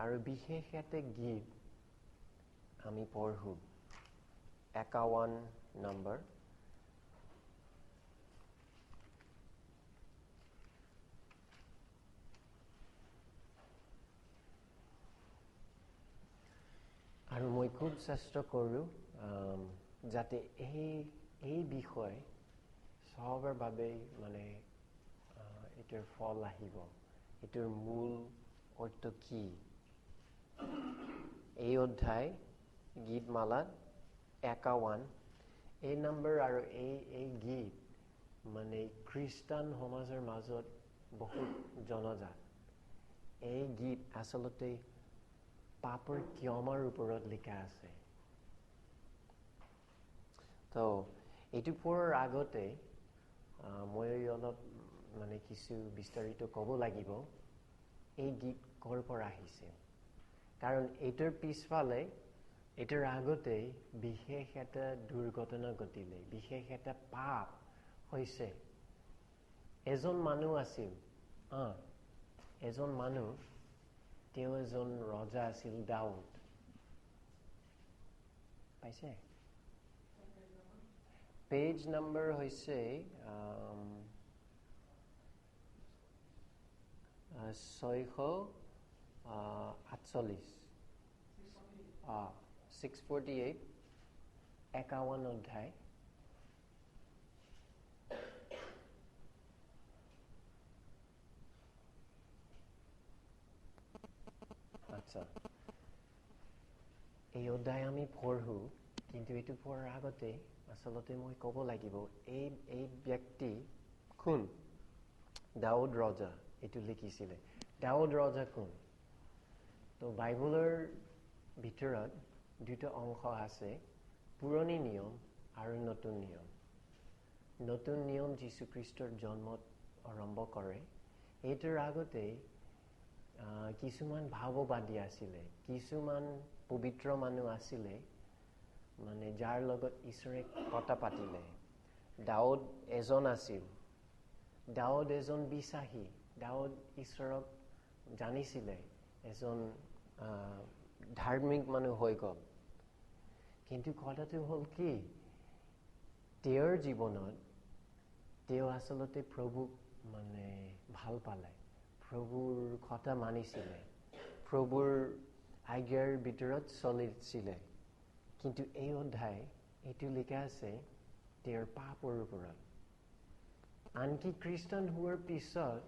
আৰু বিশেষ এটা গীত আমি পঢ়ো 51 নম্বৰ আৰু মই খুব চেষ্টা কৰোঁ যাতে এই বিষয় সবৰ বাবে মানে এটাৰ ফল আহিব এটাৰ মূল অৰ্থ কি এই অধ্যায় গীতমালাত 51 এই নম্বৰ আৰু এই গীত মানে খ্ৰীষ্টান সমাজৰ মাজত বহুত জনজাত এই গীত আচলতে পাপৰ ক্ষমাৰ ওপৰত লিখা আছে তো এইটো পঢ়াৰ আগতে মই অলপ মানে কিছু বিস্তাৰিত ক'ব লাগিব এই গীত ক'ৰ পৰা আহিছে কাৰণ এইটোৰ পিছফালে এইটোৰ আগতে বিশেষ এটা দুৰ্ঘটনা ঘটিলে বিশেষ এটা পাপ হৈছে এজন মানুহ আছিল এজন মানুহ তেওঁ এজন ৰজা আছিল দাউদ পাইছে পেজ নম্বৰ হৈছে 648 648 51 অধ্যায় আচ্ছা এই অধ্যায় আমি পঢ়ো কিন্তু এইটো পঢ়াৰ আগতে আচলতে মই ক'ব লাগিব এই ব্যক্তি কোন দাউদ ৰজা এইটো লিখিছিলে দাউদ ৰজা কোন তো বাইবেলৰ ভিতৰত দুটা অংশ আছে পুৰণি নিয়ম আৰু নতুন নিয়ম যীশু খ্ৰীষ্টৰ জন্মত আৰম্ভ কৰে এইটোৰ আগতে কিছুমান ভাৱবাদী আছিলে কিছুমান পবিত্ৰ মানুহ আছিলে মানে যাৰ লগত ঈশ্বৰে কথা পাতিলে দাউদ এজন আছিল দাউদ এজন বিশ্বাসী দাউদ ঈশ্বৰক জানিছিলে এজন ধাৰ্মিক মানুহ হৈ গ'ল কিন্তু কথাটো হ'ল কি তেওঁৰ জীৱনত তেওঁ আচলতে প্ৰভুক মানে ভাল পালে প্ৰভুৰ কথা মানিছিলে প্ৰভুৰ আজ্ঞাৰ ভিতৰত চলিছিলে কিন্তু এই অধ্যায় এইটো লিখা আছে তেওঁৰ পাপৰ ওপৰত আনকি খ্ৰীষ্টান হোৱাৰ পিছত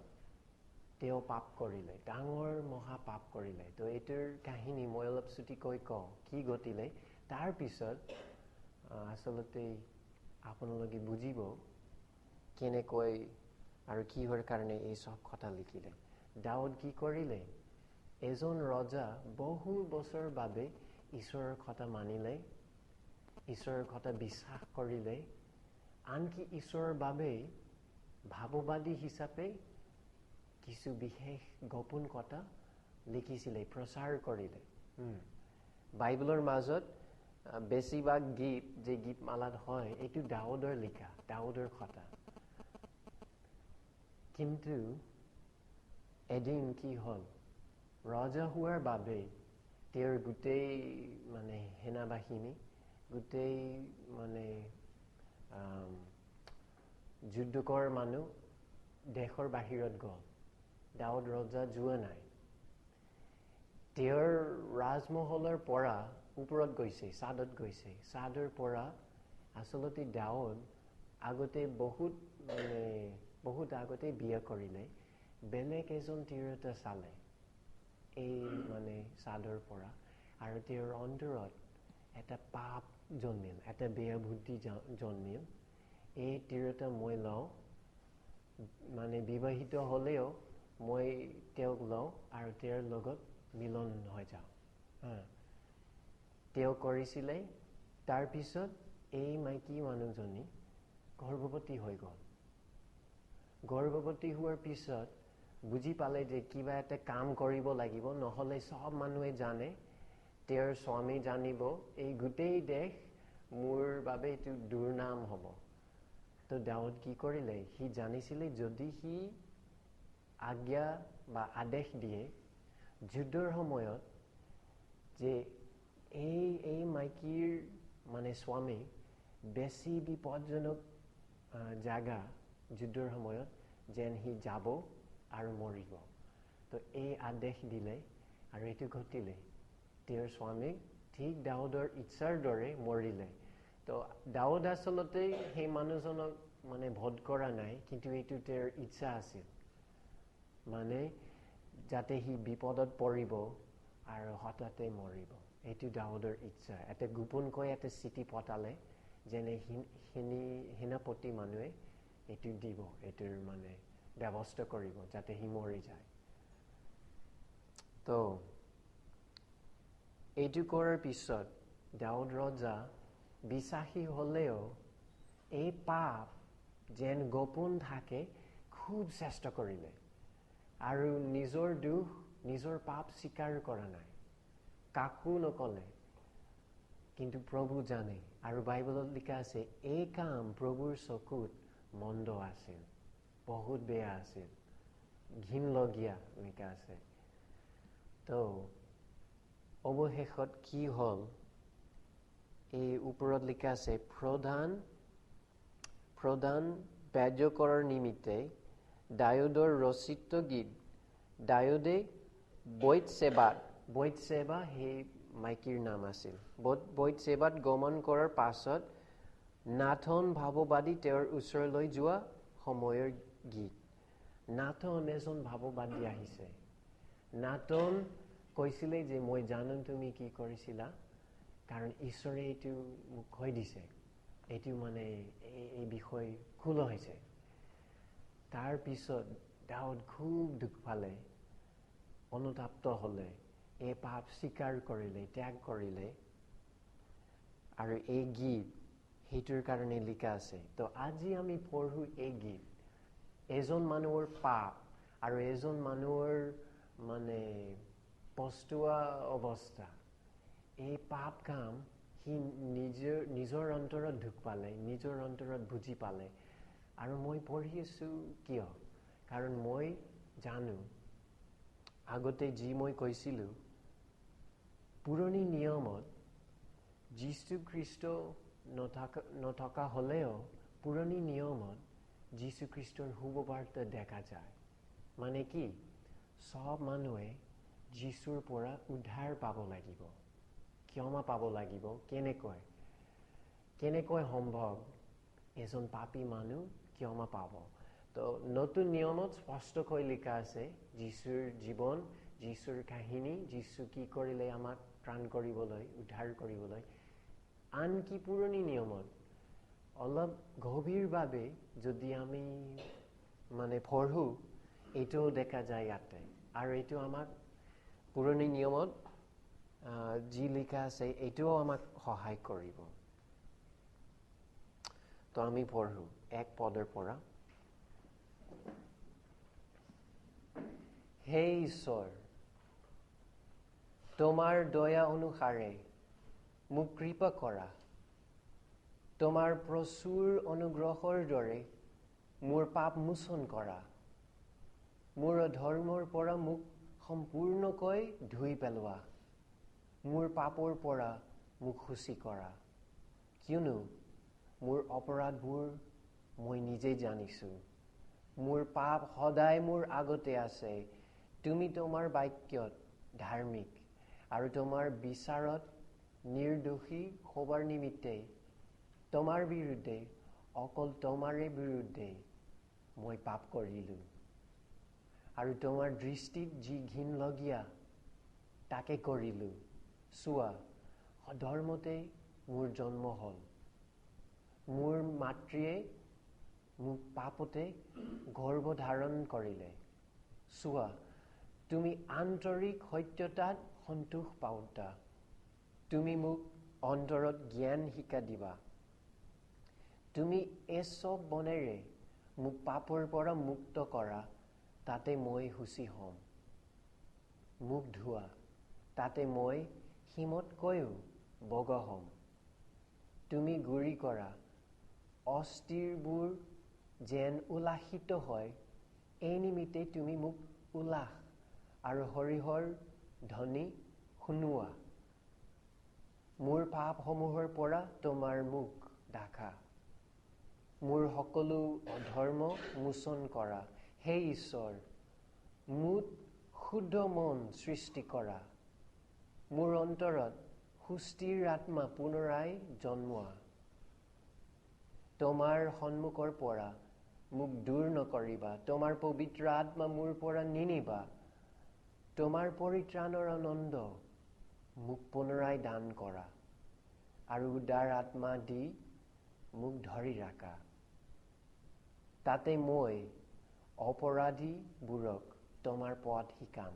তেওঁ পাপ কৰিলে ডাঙৰ মহা পাপ কৰিলে তো এইটোৰ কাহিনী মই অলপ চুটিকৈ কওঁ কি ঘটিলে তাৰ পিছত আচলতে আপোনালোকে বুজিব কেনেকৈ আৰু কিহৰ কাৰণে এই সব কথা লিখিলে দাউদ কি কৰিলে এজন ৰজা বহু বছৰ বাবে ঈশ্বৰৰ কথা মানিলে ঈশ্বৰৰ কথা বিশ্বাস কৰিলে আনকি ঈশ্বৰৰ বাবে ভাৱবাদী হিচাপে কিছু বিশেষ গোপন কথা লিখিছিলে প্ৰচাৰ কৰিলে বাইবেলৰ মাজত বেছিভাগ গীত যে গীতমালাত হয় এইটো দাউদৰ লিখা দাউদৰ কথা কিন্তু এদিন কি হ'ল ৰজা হোৱাৰ বাবে তেওঁৰ গোটেই মানে সেনাবাহিনী গোটেই মানে যুদ্ধকৰ মানুহ দেশৰ বাহিৰত গ'ল দাউদ ৰজা যোৱা নাই তেওঁৰ ৰাজমহলৰ পৰা ওপৰত গৈছে চাদত গৈছে চাদৰ পৰা আচলতে দাউদ আগতে বহুত আগতে বিয়া কৰিলে বেলেগ এজন তিৰোতা চালে এই মানে চাদৰ পৰা আৰু তেওঁৰ অন্তৰত এটা পাপ জন্মিল এটা বেয়া বুদ্ধি জন্মিল এই তিৰোতা মই লওঁ মানে বিবাহিত হ'লেও মই তেওঁক লওঁ আৰু তেওঁৰ লগত মিলন হৈ যাওঁ তেওঁ কৰিছিলে তাৰপিছত এই মাইকী মানুহজনী গৰ্ভৱতী হৈ গ'ল গৰ্ভৱতী হোৱাৰ পিছত বুজি পালে যে কিবা এটা কাম কৰিব লাগিব নহ'লে সব মানুহে জানে তেওঁৰ স্বামী জানিব এই গোটেই দেশ মোৰ বাবে এইটো দুৰ্নাম হ'ব তো দাউদ কি কৰিলে সি জানিছিলে যদি সি আজ্ঞা বা আদেশ দিয়ে যুদ্ধৰ সময়ত যে এই মাইকীৰ মানে স্বামী বেছি বিপদজনক জাগা যুদ্ধৰ সময়ত যেন সি যাব আৰু মৰিব তো এই আদেশ দিলে আৰু এইটো ঘটিলে তেওঁৰ স্বামীক ঠিক দাউদৰ ইচ্ছাৰ দৰে মৰিলে তো দাউদ আচলতে সেই মানুহজনক মানে বধ কৰা নাই কিন্তু এইটো তেওঁৰ ইচ্ছা আছিল মানে যাতে সি বিপদত পৰিব আৰু হঠাতে মৰিব এইটো দাউদৰ ইচ্ছা এটা গোপনকৈ এটা চিঠি পঠালে যেনে সেনাপতি মানুহে এইটো দিব এইটোৰ মানে ব্যৱস্থা কৰিব যাতে সি মৰি যায় তো এইটো কৰাৰ পিছত দাউদ ৰজা বিশ্বাসী হলেও এই পাপ যেন গোপন থাকে খুব চেষ্টা কৰিলে আৰু নিজৰ দুখ নিজৰ পাপ স্বীকাৰ কৰা নাই কাকো নকলে কিন্তু প্ৰভু জানে আৰু বাইবেলত লিখা আছে এই কাম প্ৰভুৰ চকুত মন্দ আছিল বহুত বেয়া আছিল ঘিনলগীয়া লিখা আছে তো অৱশেষত কি হ'ল এই ওপৰত লিখা আছে প্ৰধান বেজকৰৰ নিমিত্তে দাউদৰ ৰচিত গীত দাউদে বৈতসেবা সেই মাইকীৰ নাম আছিল বৈতসেবাত গমন কৰাৰ পাছত নাথন ভাৱবাদী তেওঁৰ ওচৰলৈ যোৱা সময়ৰ গীত নাথন এজন ভাৱবাদী আহিছে নাথন কৈছিলে যে মই জানো তুমি কি কৰিছিলা কাৰণ ঈশ্বৰে এইটো মোক কৈ দিছে এইটো মানে এই বিষয় খোলা হৈছে তাৰ পিছত দাউদ খুব দুখ পালে অনুতাপ্ত হলে এই পাপ স্বীকাৰ কৰিলে ত্যাগ কৰিলে আৰু এই গীত সেইটোৰ কাৰণে লিখা আছে তো আজি আমি পঢ়ো এই গীত এজন মানুহৰ পাপ আৰু এজন মানুহৰ মানে পস্তুৱা অৱস্থা এই পাপ কাম সি নিজৰ অন্তৰত দুখ পালে নিজৰ অন্তৰত বুজি পালে আৰু মই পঢ়ি আছো কিয় কাৰণ মই জানো আগতে যি মই কৈছিলো পুৰণি নিয়মত যীশু খ্ৰীষ্ট নথকা হলেও পুৰণি নিয়মত যীশু খ্ৰীষ্টৰ শুভবাৰ্তা দেখা যায় মানে কি সব মানুহে যীশুৰ পৰা উদ্ধাৰ পাব লাগিব ক্ষমা পাব লাগিব কেনেকৈ সম্ভৱ এজন পাপী মানুহ ক্ষমা পাব তো নতুন নিয়মত স্পষ্টকৈ লিখা আছে যীশুৰ জীৱন যীশুৰ কাহিনী যীশু কি কৰিলে আমাক ত্ৰাণ কৰিবলৈ উদ্ধাৰ কৰিবলৈ আনকি পুৰণি নিয়মত অলপ গভীৰভাৱে যদি আমি মানে পঢ়ো এইটোও দেখা যায় ইয়াতে আৰু এইটো আমাক পুৰণি নিয়মত যি লিখা আছে এইটোও আমাক সহায় কৰিব তো আমি পঢ়ো এক পদৰ পৰা হে ঈশ্বৰ তোমাৰ দয়া অনুসাৰে মোক কৃপা কৰা তোমাৰ প্ৰচুৰ অনুগ্ৰহৰ দৰে মোৰ পাপ মোচন কৰা মোৰ অধৰ্মৰ পৰা মোক সম্পূৰ্ণকৈ ধুই পেলোৱা মোৰ পাপৰ পৰা মোক শুচি কৰা কিয়নো মোৰ অপৰাধবোৰ মই নিজেই জানিছো মোৰ পাপ সদায় মোৰ আগতে আছে তুমি তোমাৰ বাক্যত ধাৰ্মিক আৰু তোমাৰ বিচাৰত নিৰ্দোষী হবৰ নিমিত্তে তোমাৰ বিৰুদ্ধে অকল তোমাৰে বিৰুদ্ধে মই পাপ কৰিলো আৰু তোমাৰ দৃষ্টিত যি ঘিনলগীয়া তাকে কৰিলো চোৱা অধৰ্মতে মোৰ জন্ম হ'ল মোৰ মাতৃয়ে মোক পাপতে গৰ্ভ ধাৰণ কৰিলে চোৱা তুমি আন্তৰিক সত্যতাত সন্তোষ পাওঁতা তুমি মোক অন্তৰত জ্ঞান শিকা দিবা তুমি এসব বনেৰে মোক পাপৰ পৰা মুক্ত কৰা তাতে মই সুচী হ'ম মোক ধোৱা তাতে মই হিমতকৈও বগা হ'ম তুমি গুৰি কৰা অস্থিৰবোৰ যেন উল্লাসিত হয় এই নিমিত্তে তুমি মোক উল্লাস আৰু হৰিহৰ ধ্বনি শুনোৱা। মোৰ পাপসমূহৰ পৰা তোমাৰ মুখ ঢাকা। মোৰ সকলো অধৰ্ম মোচন কৰা। হে ঈশ্বৰ, মোত শুদ্ধ মন সৃষ্টি কৰা। মোৰ অন্তৰত সুস্থিৰ আত্মা পুনৰাই জন্মোৱা। তোমাৰ সন্মুখৰ পৰা মোক দূৰ নকৰিবা। তোমাৰ পবিত্ৰ আত্মা মোৰ পৰা নিনিবা। তোমাৰ পৰিত্ৰাণৰ আনন্দ মোক পুনৰাই দান কৰা আৰু উদাৰ আত্মা দি মোক ধৰি ৰাখা। তাতে মই অপৰাধীবোৰক তোমাৰ পথ শিকাম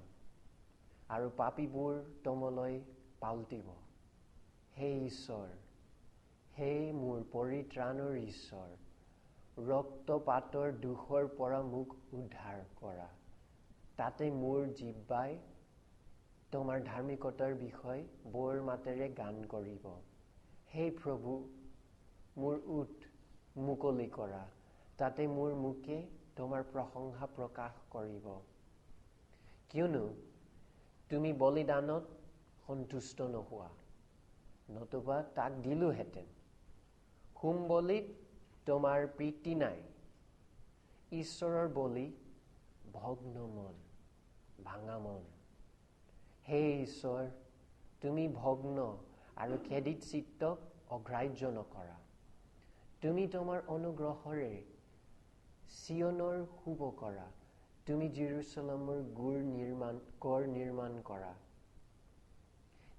আৰু পাপীবোৰ তোমালৈ পালটিব। হে ঈশ্বৰ, হে মোৰ পৰিত্ৰাণৰ ঈশ্বৰ, ৰক্তপাতৰ দুখৰ পৰা মোক উদ্ধাৰ কৰা। তাতে মোৰ জিহ্বাই তোমাৰ ধাৰ্মিকতাৰ বিষয়ে বৰ মাতেৰে গান কৰিব। হে প্ৰভু, মোৰ ওঠ মুকলি কৰা। তাতে মোৰ মুখে তোমাৰ প্ৰশংসা প্ৰকাশ কৰিব। কিয়নো তুমি বলিদানত সন্তুষ্ট নোহোৱা, নতুবা তাক দিলোহেঁতেন। হোম বলিত তোমাৰ প্ৰীতি নাই। ঈশ্বৰৰ বলি ভগ্ন মন, ভাঙা মন। হে ঈশ্বৰ, তুমি ভগ্ন আৰু খেদিত চিত্তক অগ্ৰাহ্য নকৰা। তুমি তোমাৰ অনুগ্ৰহেৰে চিয়নৰ শুভ কৰা। তুমি জেৰুজালেমৰ গড় নিৰ্মাণ কৰা।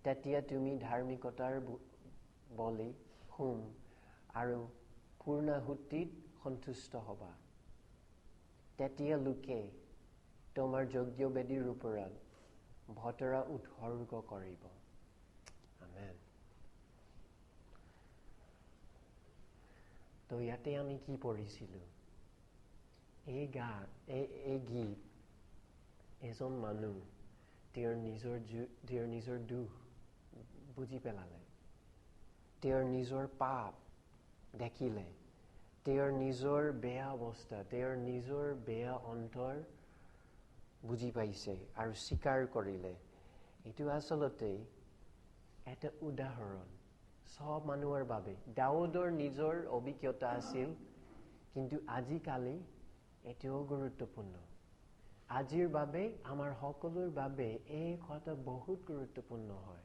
তেতিয়া তুমি ধাৰ্মিকতাৰ বলি, হোম আৰু পূৰ্ণাহুতিত সন্তুষ্ট হবা। তেতিয়া লোকে তোমাৰ যজ্ঞবেদীৰ ওপৰত ভতৰা উৎসৰ্গ কৰিব। আমেন। তো ইয়াতে আমি কি পঢ়িছিলোঁ? এই গীত এজন মানুহ তেওঁৰ নিজৰ দুখ বুজি পেলালে, তেওঁৰ নিজৰ পাপ দেখিলে, তেওঁৰ নিজৰ বেয়া অৱস্থা, তেওঁৰ নিজৰ বেয়া অন্তৰ বুজি পাইছে আৰু স্বীকাৰ কৰিলে। এইটো আচলতে এটা উদাহৰণ সব মানুহৰ বাবে। দাউদৰ নিজৰ অভিজ্ঞতা আছিল, কিন্তু আজিকালি এতিয়াও গুৰুত্বপূৰ্ণ। আজিৰ বাবে, আমাৰ সকলোৰ বাবে এই কথা বহুত গুৰুত্বপূৰ্ণ হয়।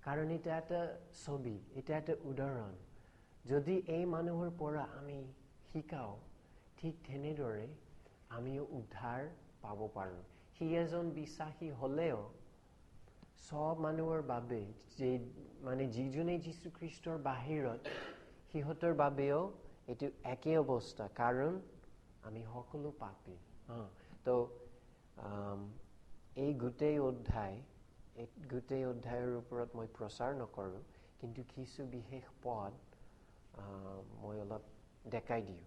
কাৰণ এটা এটা ছবি, এটা এটা উদাহৰণ। যদি এই মানুহৰ পৰা আমি শিকাও, ঠিক তেনেদৰে আমিও উদ্ধাৰ পাব পাৰোঁ। সি এজন বিশ্বাসী হ'লেও সব মানুহৰ বাবে, যিজনে যীশুখ্ৰীষ্টৰ বাহিৰত, সিহঁতৰ বাবেও এইটো একেই অৱস্থা, কাৰণ আমি সকলো পাপী। তো এই গোটেই অধ্যায়ৰ ওপৰত মই প্ৰচাৰ নকৰোঁ, কিন্তু কিছু বিশেষ পদ মই অলপ দেখাই দিওঁ।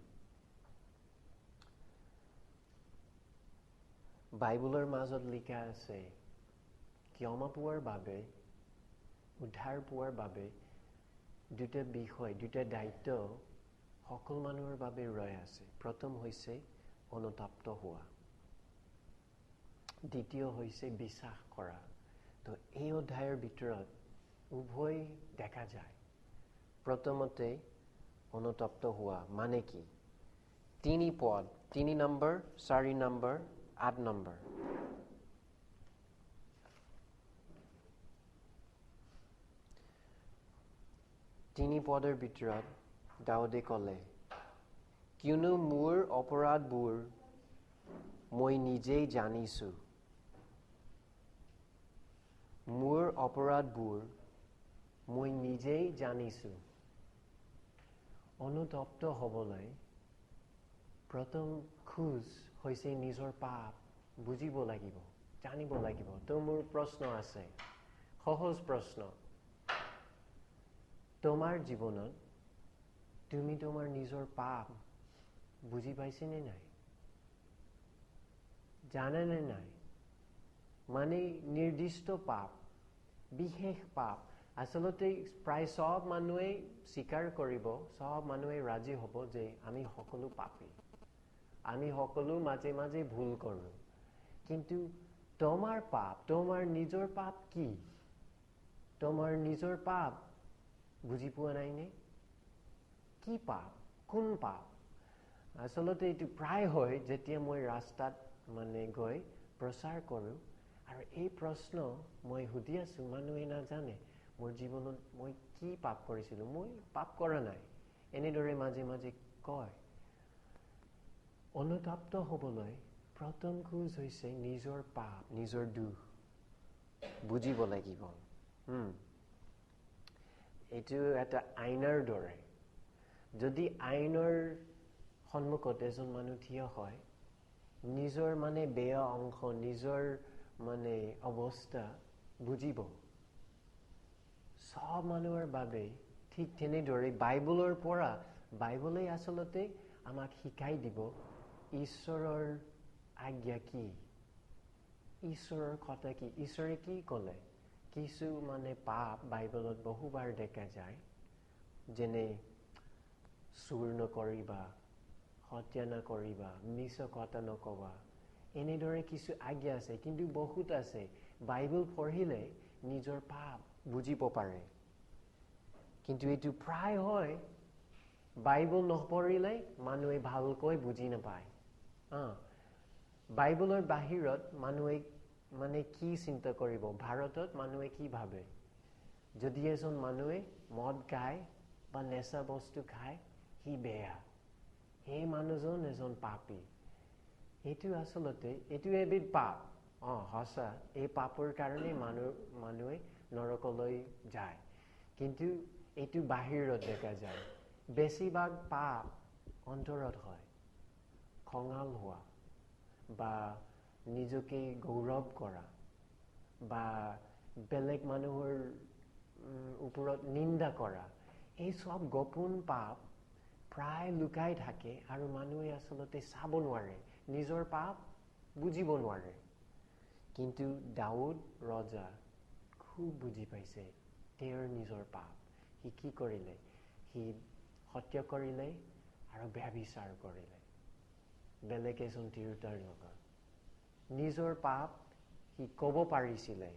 বাইবেলৰ মাজত লিখা আছে, ক্ষমা পোৱাৰ বাবে, উদ্ধাৰ পোৱাৰ বাবে দুটা বিষয়, দুটা দায়িত্ব সকলো মানুহৰ বাবে ৰৈ আছে। প্ৰথম হৈছে অনুতপ্ত হোৱা, দ্বিতীয় হৈছে বিশ্বাস কৰা। তো এই অধ্যায়ৰ ভিতৰত উভয় দেখা যায়। প্ৰথমতে অনুতপ্ত হোৱা মানে কি? 3 পদ, 3 নম্বৰ, 4 নম্বৰ, 8 নম্বৰ। তিনি পদৰ ভিতৰত দাউদে ক'লে, কিয়নো মোৰ অপৰাধবোৰ মই নিজেই জানিছোঁ। মোৰ অপৰাধবোৰ মই নিজেই জানিছোঁ। অনুতপ্ত হ'বলৈ প্ৰথম খোজ হৈছে নিজৰ পাপ বুজিব লাগিব, জানিব লাগিব। তো মোৰ প্ৰশ্ন আছে, সহজ প্ৰশ্ন। তোমাৰ জীৱনত তুমি তোমাৰ নিজৰ পাপ বুজি পাইছেনে নাই? জানেনে নাই? মানে নিৰ্দিষ্ট পাপ, বিশেষ পাপ। আচলতে প্ৰায় সব মানুহে স্বীকাৰ কৰিব, সব মানুহে ৰাজি হ'ব যে আমি সকলো পাপী, আমি সকলো মাজে মাজে ভুল কৰোঁ। কিন্তু তোমাৰ পাপ, তোমাৰ নিজৰ পাপ কি? তোমাৰ নিজৰ পাপ বুজি পোৱা নাইনে? কি পাপ? কোন পাপ? আচলতে এইটো প্ৰায় হয় যেতিয়া মই ৰাস্তাত গৈ প্ৰচাৰ কৰোঁ আৰু এই প্ৰশ্ন মই সুধি আছো, মানুহে নাজানে মোৰ জীৱনত মই কি পাপ কৰিছিলোঁ। মই পাপ কৰা নাই, এনেদৰে মাজে মাজে কয়। অনুতপ্ত হ'বলৈ প্ৰথম খোজ হৈছে নিজৰ পাপ, নিজৰ দুখ বুজিব লাগিব। এইটো এটা আইনাৰ দৰে। যদি আইনৰ সন্মুখত এজন মানুহ থিয় হয়, নিজৰ বেয়া অংশ, নিজৰ অৱস্থা বুজিব। সব মানুহৰ বাবে ঠিক তেনেদৰে বাইবলে আচলতে আমাক শিকাই দিব ঈশ্বৰৰ আজ্ঞা কি, ঈশ্বৰৰ কথা কি, ঈশ্বৰে কি ক'লে। কিছু পাপ বাইবলত বহুবাৰ দেখা যায়, যেনে চুৰ নকৰিবা, হত্যা নকৰিবা, মিছা কথা নকবা, এনেদৰে কিছু আজ্ঞা আছে। কিন্তু বহুত আছে বাইবেল পঢ়িলে নিজৰ পাপ বুজিব পাৰে। কিন্তু এইটো প্ৰায় হয় বাইবেল নপঢ়িলে মানুহে ভালকৈ বুজি নাপায়। বাইবেলৰ বাহিৰত মানুহে কি চিন্তা কৰিব, ভাৰতত মানুহে কি ভাবে? যদি এজন মানুহে মদ খায় বা নেশা বস্তু খায়, সি বেয়া, সেই মানুহজন এজন পাপী। এইটো আচলতে এইটো এবিধ পাপ। সঁচা, এই পাপৰ কাৰণে মানুহে নৰকলৈ যায়। কিন্তু এইটো বাহিৰত দেখা যায়। বেছিভাগ পাপ অন্তৰত হয়। খঙাল হোৱা বা নিজকে গৌৰৱ কৰা বা বেলেগ মানুহৰ ওপৰত নিন্দা কৰা, এই সব গোপন পাপ প্ৰায় লুকাই থাকে আৰু মানুহে আচলতে চাব নোৱাৰে, নিজৰ পাপ বুজিব নোৱাৰে। কিন্তু দাউদ ৰজা খুব বুজি পাইছে তেওঁৰ নিজৰ পাপ। সি কি কৰিলে? সি হত্যা কৰিলে আৰু ব্যভিচাৰ কৰিলে বেলেগ এজন তিৰোতাৰ লগত। নিজৰ পাপ সি ক'ব পাৰিছিলে।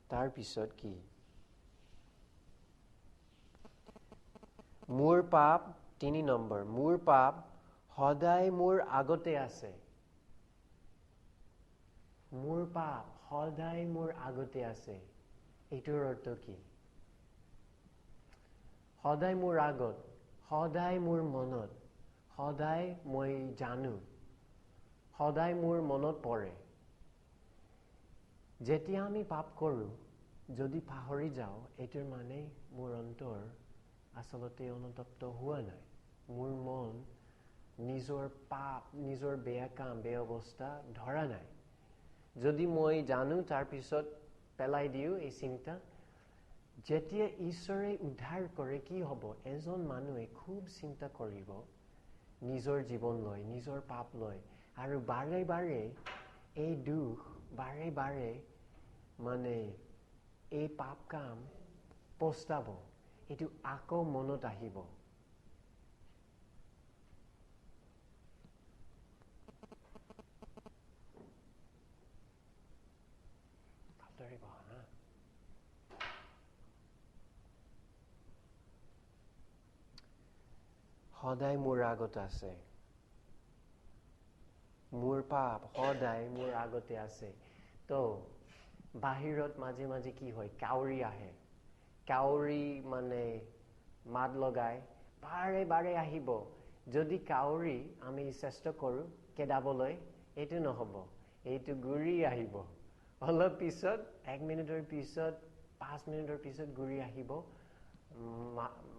তাৰপিছত কি? মোৰ পাপ ৩ নম্বৰ, মোৰ পাপ সদায় মোৰ আগতে আছে। মোৰ পাপ সদায় মোৰ আগতে আছে। এইটোৰ অৰ্থ কি? সদায় মোৰ আগত, সদায় মোৰ মনত, সদায় মই জানো, সদায় মোৰ মনত পৰে। যেতিয়া আমি পাপ কৰোঁ, যদি পাহৰি যাওঁ, এইটোৰ মোৰ অন্তৰ আচলতে অনুতপ্ত হোৱা নাই। মোৰ মন নিজৰ পাপ, নিজৰ বেয়া কাম, বেয়া অৱস্থা ধৰা নাই। যদি মই জানো তাৰপিছত পেলাই দিওঁ এই চিন্তা, যেতিয়া ঈশ্বৰে উদ্ধাৰ কৰে কি হ'ব? এজন মানুহে খুব চিন্তা কৰিব নিজৰ জীৱন লৈ, নিজৰ পাপ লৈ, আৰু বাৰে বাৰে এই দুখ, বাৰে বাৰে এই পাপ কাম পস্তাব। এইটো আকৌ মনত আহিব। সদায় মোৰ আগত আছে। মোৰ পাপ সদায় মোৰ আগতে আছে। তো বাহিৰত মাজে মাজে কি হয়? কাউৰী আহে। কাউৰী মাত লগাই বাৰে বাৰে আহিব। যদি কাউৰী আমি চেষ্টা কৰোঁ খেদাবলৈ, এইটো নহ'ব, এইটো ঘূৰি আহিব। অলপ পিছত 1 মিনিটৰ পিছত, 5 মিনিটৰ পিছত ঘূৰি আহিব,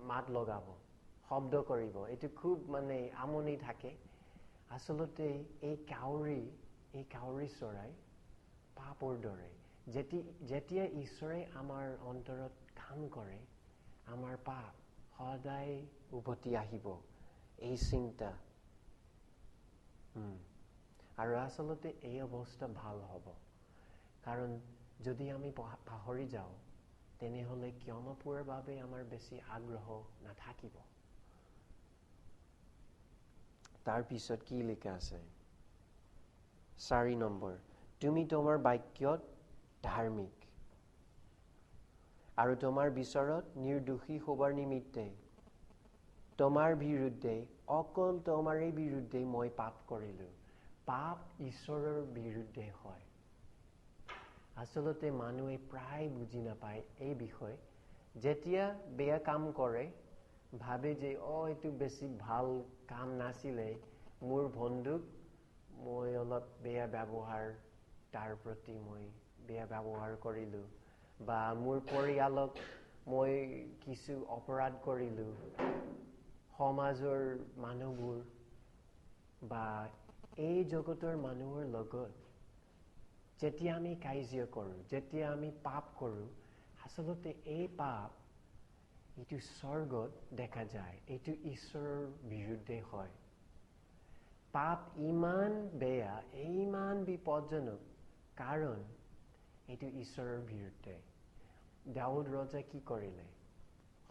মাত লগাব, শব্দ কৰিব। এইটো খুব আমনি থাকে। আচলতে এই কাউৰী চৰাই পাপৰ দৰে। যেতিয়া ঈশ্বৰে আমাৰ অন্তৰত কাম কৰে, আমাৰ পাপ সদায় উভতি আহিব, এই চিন্তা। আৰু আচলতে এই অৱস্থা ভাল হ'ব। কাৰণ যদি আমি পাহৰি যাওঁ, তেনেহ'লে ক্ষমা পোৱাৰ বাবে আমাৰ বেছি আগ্ৰহ নাথাকিব। তাৰপিছত কি লিখা আছে? 4 নম্বৰ, তুমি তোমাৰ বাক্যত ধাৰ্মিক আৰু তোমাৰ বিচাৰত নিৰ্দোষী হবৰ নিমিত্তে তোমাৰ বিৰুদ্ধে অকল তোমাৰে বিৰুদ্ধে মই পাপ কৰিলো। পাপ ঈশ্বৰৰ বিৰুদ্ধে হয়। আচলতে মানুহে প্ৰায় বুজি নাপায় এই বিষয়। যেতিয়া বেয়া কাম কৰে ভাবে যে এইটো বেছি ভাল কাম নাছিলে, মোৰ বন্ধুক মই অলপ বেয়া ব্যৱহাৰ, তাৰ প্ৰতি মই বেয়া ব্যৱহাৰ কৰিলো, বা মোৰ পৰিয়ালক মই কিছু অপৰাধ কৰিলো, সমাজৰ মানুহবোৰ বা এই জগতৰ মানুহৰ লগত যেতিয়া আমি কাজিয়া কৰোঁ, যেতিয়া আমি পাপ কৰোঁ, আচলতে এই পাপ এইটো স্বৰ্গত দেখা যায়, এইটো ঈশ্বৰৰ বিৰুদ্ধে হয়। পাপ ইমান বেয়া, ইমান বিপদজনক, কাৰণ এইটো ঈশ্বৰৰ বিৰুদ্ধে। দাউদ ৰজাই কি কৰিলে?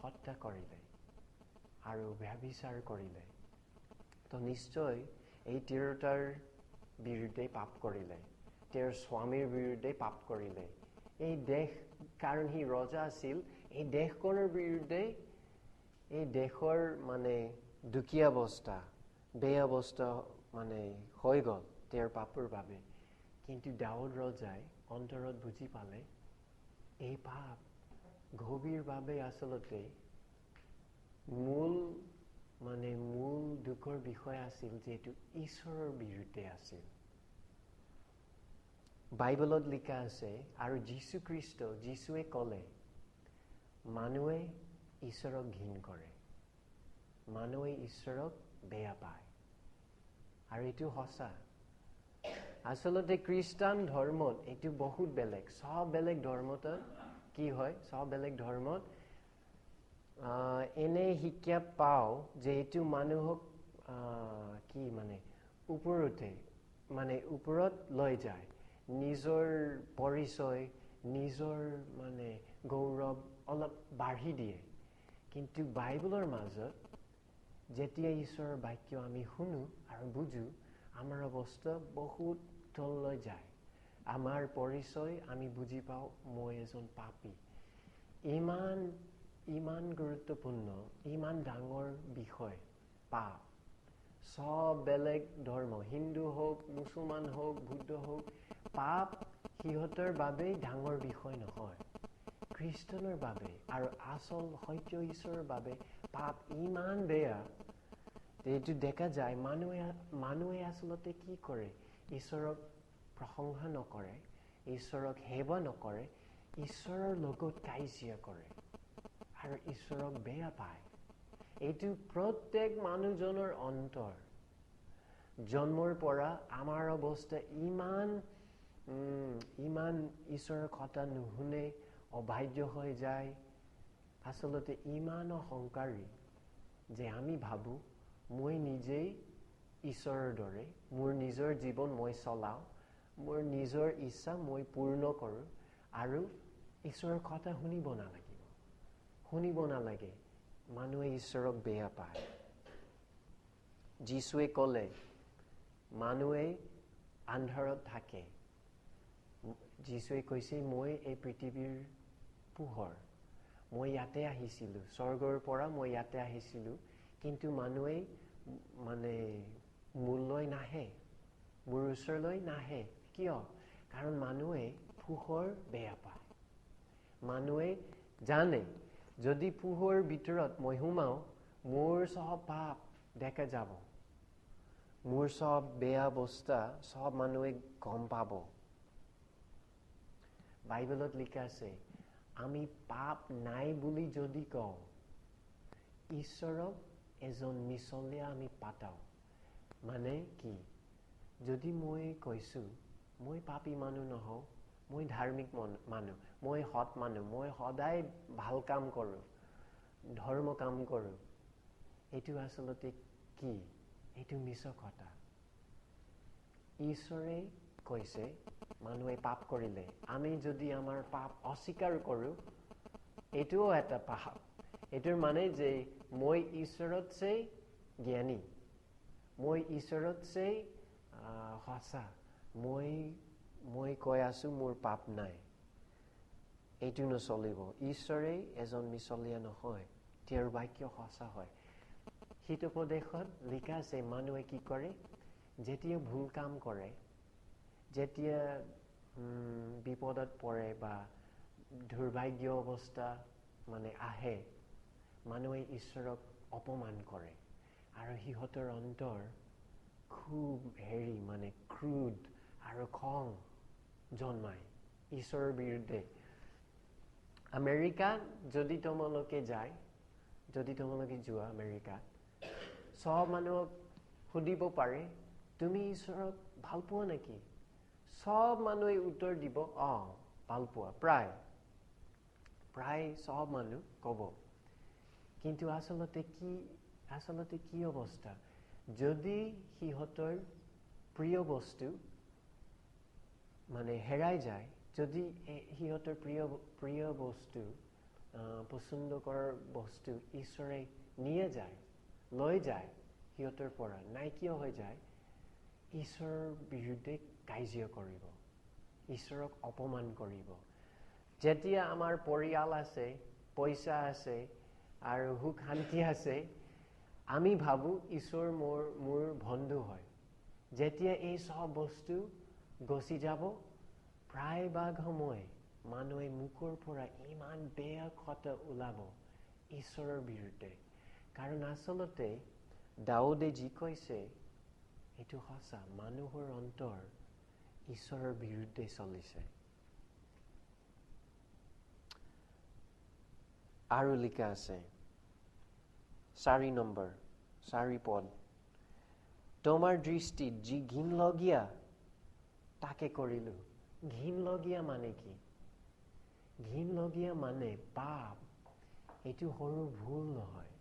হত্যা কৰিলে আৰু ব্যভিচাৰ কৰিলে। তো নিশ্চয় এই তিৰোতাৰ বিৰুদ্ধে পাপ কৰিলে, তেওঁৰ স্বামীৰ বিৰুদ্ধে পাপ কৰিলে। এই দেশ, কাৰণ সি ৰজা আছিল, এই দেশখনৰ বিৰুদ্ধে, এই দেশৰ দুখীয়া অৱস্থা, বেয়া অৱস্থা হৈ গ'ল তেওঁৰ পাপৰ বাবে। কিন্তু দাউদ ৰজাই অন্তৰত বুজি পালে এই পাপ গভীৰভাৱে আচলতে মূল দুখৰ বিষয় আছিল, যিটো ঈশ্বৰৰ বিৰুদ্ধে আছিল। বাইবেলত লিখা আছে, আৰু যীশুৱে ক'লে, মানুহে ঈশ্বৰক ঘৃণ কৰে, মানুহে ঈশ্বৰক বেয়া পায়। আৰু এইটো সঁচা। আচলতে খ্ৰীষ্টান ধৰ্মত এইটো বহুত বেলেগ। সব বেলেগ ধৰ্মত কি হয়? সব বেলেগ ধৰ্মত এনে শিক্ষা পাওঁ যে এইটো মানুহক ওপৰত লৈ যায়, নিজৰ পৰিচয়, নিজৰ গৌৰৱ অলপ বাঢ়ি দিয়ে। কিন্তু বাইবেলৰ মাজত যেতিয়া ঈশ্বৰৰ বাক্য আমি শুনো আৰু বুজো, আমাৰ অৱস্থা বহুত তললৈ যায়। আমাৰ পৰিচয় আমি বুজি পাওঁ, মই এজন পাপী। ইমান গুৰুত্বপূৰ্ণ, ইমান ডাঙৰ বিষয় পাপ। সব বেলেগ ধৰ্ম, হিন্দু হওক, মুছলমান হওক, বুদ্ধ হওক, পাপ সিহঁতৰ বাবে ডাঙৰ বিষয় নহয়। খ্ৰীষ্টানৰ বাবে আৰু আচল সত্য ঈশ্বৰৰ বাবে পাপ ইমান বেয়া, এইটো দেখা যায়। মানুহে আচলতে কি কৰে? ঈশ্বৰক প্ৰশংসা নকৰে, ঈশ্বৰক সেৱা নকৰে, ঈশ্বৰৰ লগত কাজিয়া কৰে আৰু ঈশ্বৰক বেয়া পায়। এইটো প্ৰত্যেক মানুহজনৰ অন্তৰ। জন্মৰ পৰা আমাৰ অৱস্থা ইমান ঈশ্বৰৰ কথা নুশুনে, অবাধ্য হৈ যায়। আচলতে ইমান অহংকাৰী যে আমি ভাবোঁ মই নিজেই ঈশ্বৰৰ দৰে, মোৰ নিজৰ জীৱন মই চলাওঁ, মোৰ নিজৰ ইচ্ছা মই পূৰ্ণ কৰোঁ, আৰু ঈশ্বৰৰ কথা শুনিব নালাগে। মানুহে ঈশ্বৰক বেয়া পায়। যীশুৱে ক'লে, মানুহে আন্ধাৰত থাকে। যীশুৱে কৈছে, মই এই পৃথিৱীৰ পোহৰ। মই ইয়াতে আহিছিলোঁ, স্বৰ্গৰ পৰা মই ইয়াতে আহিছিলোঁ, কিন্তু মানুহে মোলৈ নাহে, মোৰ ওচৰলৈ নাহে। কিয়? কাৰণ মানুহে পোহৰ বেয়া পায়। মানুহে জানে, যদি পোহৰ ভিতৰত মই সোমাওঁ, মোৰ চব পাপ দেখা যাব, মোৰ চব বেয়া অৱস্থা চব মানুহে গম পাব। বাইবেলত লিখা আছে, আমি পাপ নাই বুলি যদি কওঁ, ঈশ্বৰক এজন মিছলীয়া আমি পাতাও। মানে কি? যদি মই কৈছোঁ মই পাপী মানুহ নহওঁ, মই ধাৰ্মিক মানুহ, মই সৎ মানুহ, মই সদায় ভাল কাম কৰোঁ, ধৰ্ম কাম কৰোঁ, এইটো আচলতে কি? এইটো মিছা কথা। ঈশ্বৰে কৈছে মানুহে পাপ কৰিলে, আমি যদি আমাৰ পাপ অস্বীকাৰ কৰোঁ, এইটোও এটা পাপ। এইটোৰ মানে যে মই ঈশ্বৰতকৈ জ্ঞানী, মই ঈশ্বৰতকৈ সঁচা, মই কৈ আছো মোৰ পাপ নাই, এইটো নচলিব। ঈশ্বৰে এজন মিছলীয়া নহয়, তেওঁৰ বাক্য সঁচা হয়। হিতোপদেশত লিখা আছে মানুহে কি কৰে, যেতিয়া ভুল কাম কৰে, যেতিয়া বিপদত পৰে বা দুৰ্ভাগ্য অৱস্থা আহে, মানুহে ঈশ্বৰক অপমান কৰে আৰু সিহঁতৰ অন্তৰ খুব ক্ৰোধ আৰু খং জন্মায় ঈশ্বৰৰ বিৰুদ্ধে। আমেৰিকাত যদি তোমালোকে যোৱা আমেৰিকাত, সব মানুহক সুধিব পাৰে তুমি ঈশ্বৰক ভাল পোৱা নেকি? সব মানুহে উত্তৰ দিব ভাল পোৱা। প্ৰায় সব মানুহ ক'ব। কিন্তু আচলতে কি অৱস্থা? যদি সিহঁতৰ প্ৰিয় বস্তু হেৰাই যায়, যদি সিহঁতৰ প্ৰিয় বস্তু পচন্দ কৰাৰ বস্তু ঈশ্বৰে লৈ যায় সিহঁতৰ পৰা, নাইকিয়া হৈ যায়, ঈশ্বৰৰ বিৰুদ্ধে কাজিয়া কৰিব, ঈশ্বৰক অপমান কৰিব। যেতিয়া আমাৰ পৰিয়াল আছে, পইচা আছে আৰু সুখ শান্তি আছে, আমি ভাবো ঈশ্বৰ মোৰ বন্ধু হয়। যেতিয়া এই সব বস্তু গুচি যাব, প্ৰায়ভাগ সময় মানুহে মুখৰ পৰা ইমান বেয়া কথা ওলাব ঈশ্বৰৰ বিৰুদ্ধে। কাৰণ আচলতে দাউদে যি কৈছে এইটো সঁচা, মানুহৰ অন্তৰ ঈশ্বৰৰ বিৰুদ্ধে চলিছে। আৰু লিখা আছে 4 পদ, তোমাৰ দৃষ্টিত যি ঘিনলগীয়া তাকে কৰিলো। ঘিনলগীয়া মানে কি? ঘিনলগীয়া মানে পাপ। এইটো সৰু ভুল নহয়।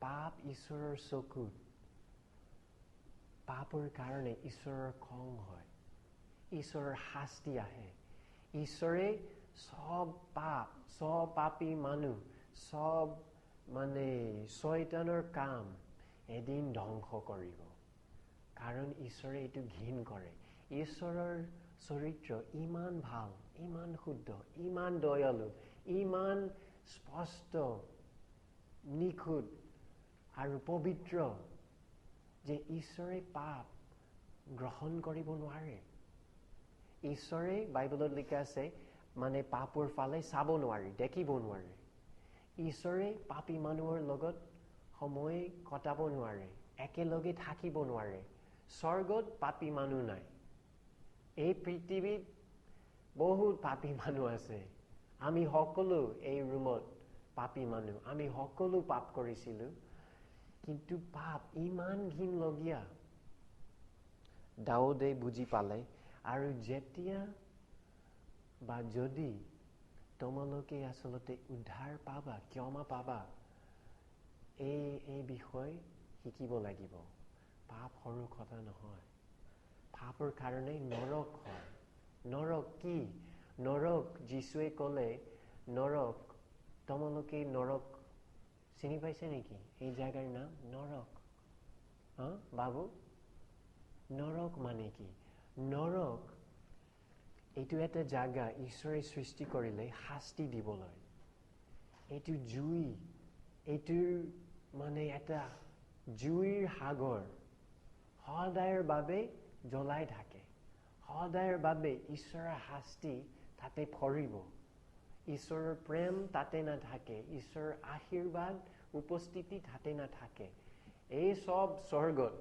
পাপ ঈশ্বৰৰ চকুত, পাপৰ কাৰণে ঈশ্বৰৰ খং হয়, ঈশ্বৰৰ শাস্তি আহে। ঈশ্বৰে সব পাপী মানুহ, সব শয়তানৰ কাম এদিন ধ্বংস কৰিব। কাৰণ ঈশ্বৰে এইটো ঘিণ কৰে। ঈশ্বৰৰ চৰিত্ৰ ইমান ভাল, ইমান শুদ্ধ, ইমান দয়ালু, ইমান স্পষ্ট, নিখুঁত আৰু পবিত্ৰ যে ঈশ্বৰে পাপ গ্ৰহণ কৰিব নোৱাৰে। ঈশ্বৰে বাইবেলত লিখা আছে পাপৰ ফালে চাব নোৱাৰে, দেখিব নোৱাৰে। ঈশ্বৰে পাপী মানুহৰ লগত সময় কটাব নোৱাৰে, একেলগে থাকিব নোৱাৰে। স্বৰ্গত পাপী মানুহ নাই। এই পৃথিৱীত বহুত পাপী মানুহ আছে। আমি সকলো এই ৰুমত পাপী মানুহ, আমি সকলো পাপ কৰিছিলো। কিন্তু পাপ ইমান ঘিনলগীয়া দাউদে বুজি পালে। আৰু যেতিয়া বা যদি তোমালোকে আচলতে উদ্ধাৰ পাবা, ক্ষমা পাবা, এই বিষয় শিকিব লাগিব। পাপ সৰু কথা নহয়। পাপৰ কাৰণে নৰক হয়। নৰক কি? নৰক যীশুৱে ক'লে নৰক, তোমালোকে নৰক চিনি পাইছে নেকি? এই জাগাৰ নাম নৰক। বাবু, নৰক মানে কি? নৰক এইটো এটা জাগা ঈশ্বৰে সৃষ্টি কৰিলে শাস্তি দিবলৈ। এইটো জুই, এইটোৰ এটা জুইৰ সাগৰ সদায়ৰ বাবে জ্বলাই থাকে। সদায়ৰ বাবে ঈশ্বৰৰ শাস্তি তাতে পৰিব। ঈশ্বৰৰ প্ৰেম তাতে নাথাকে, ঈশ্বৰৰ আশীৰ্বাদ উপস্থিতি তাতে নাথাকে। এই সব স্বৰ্গত,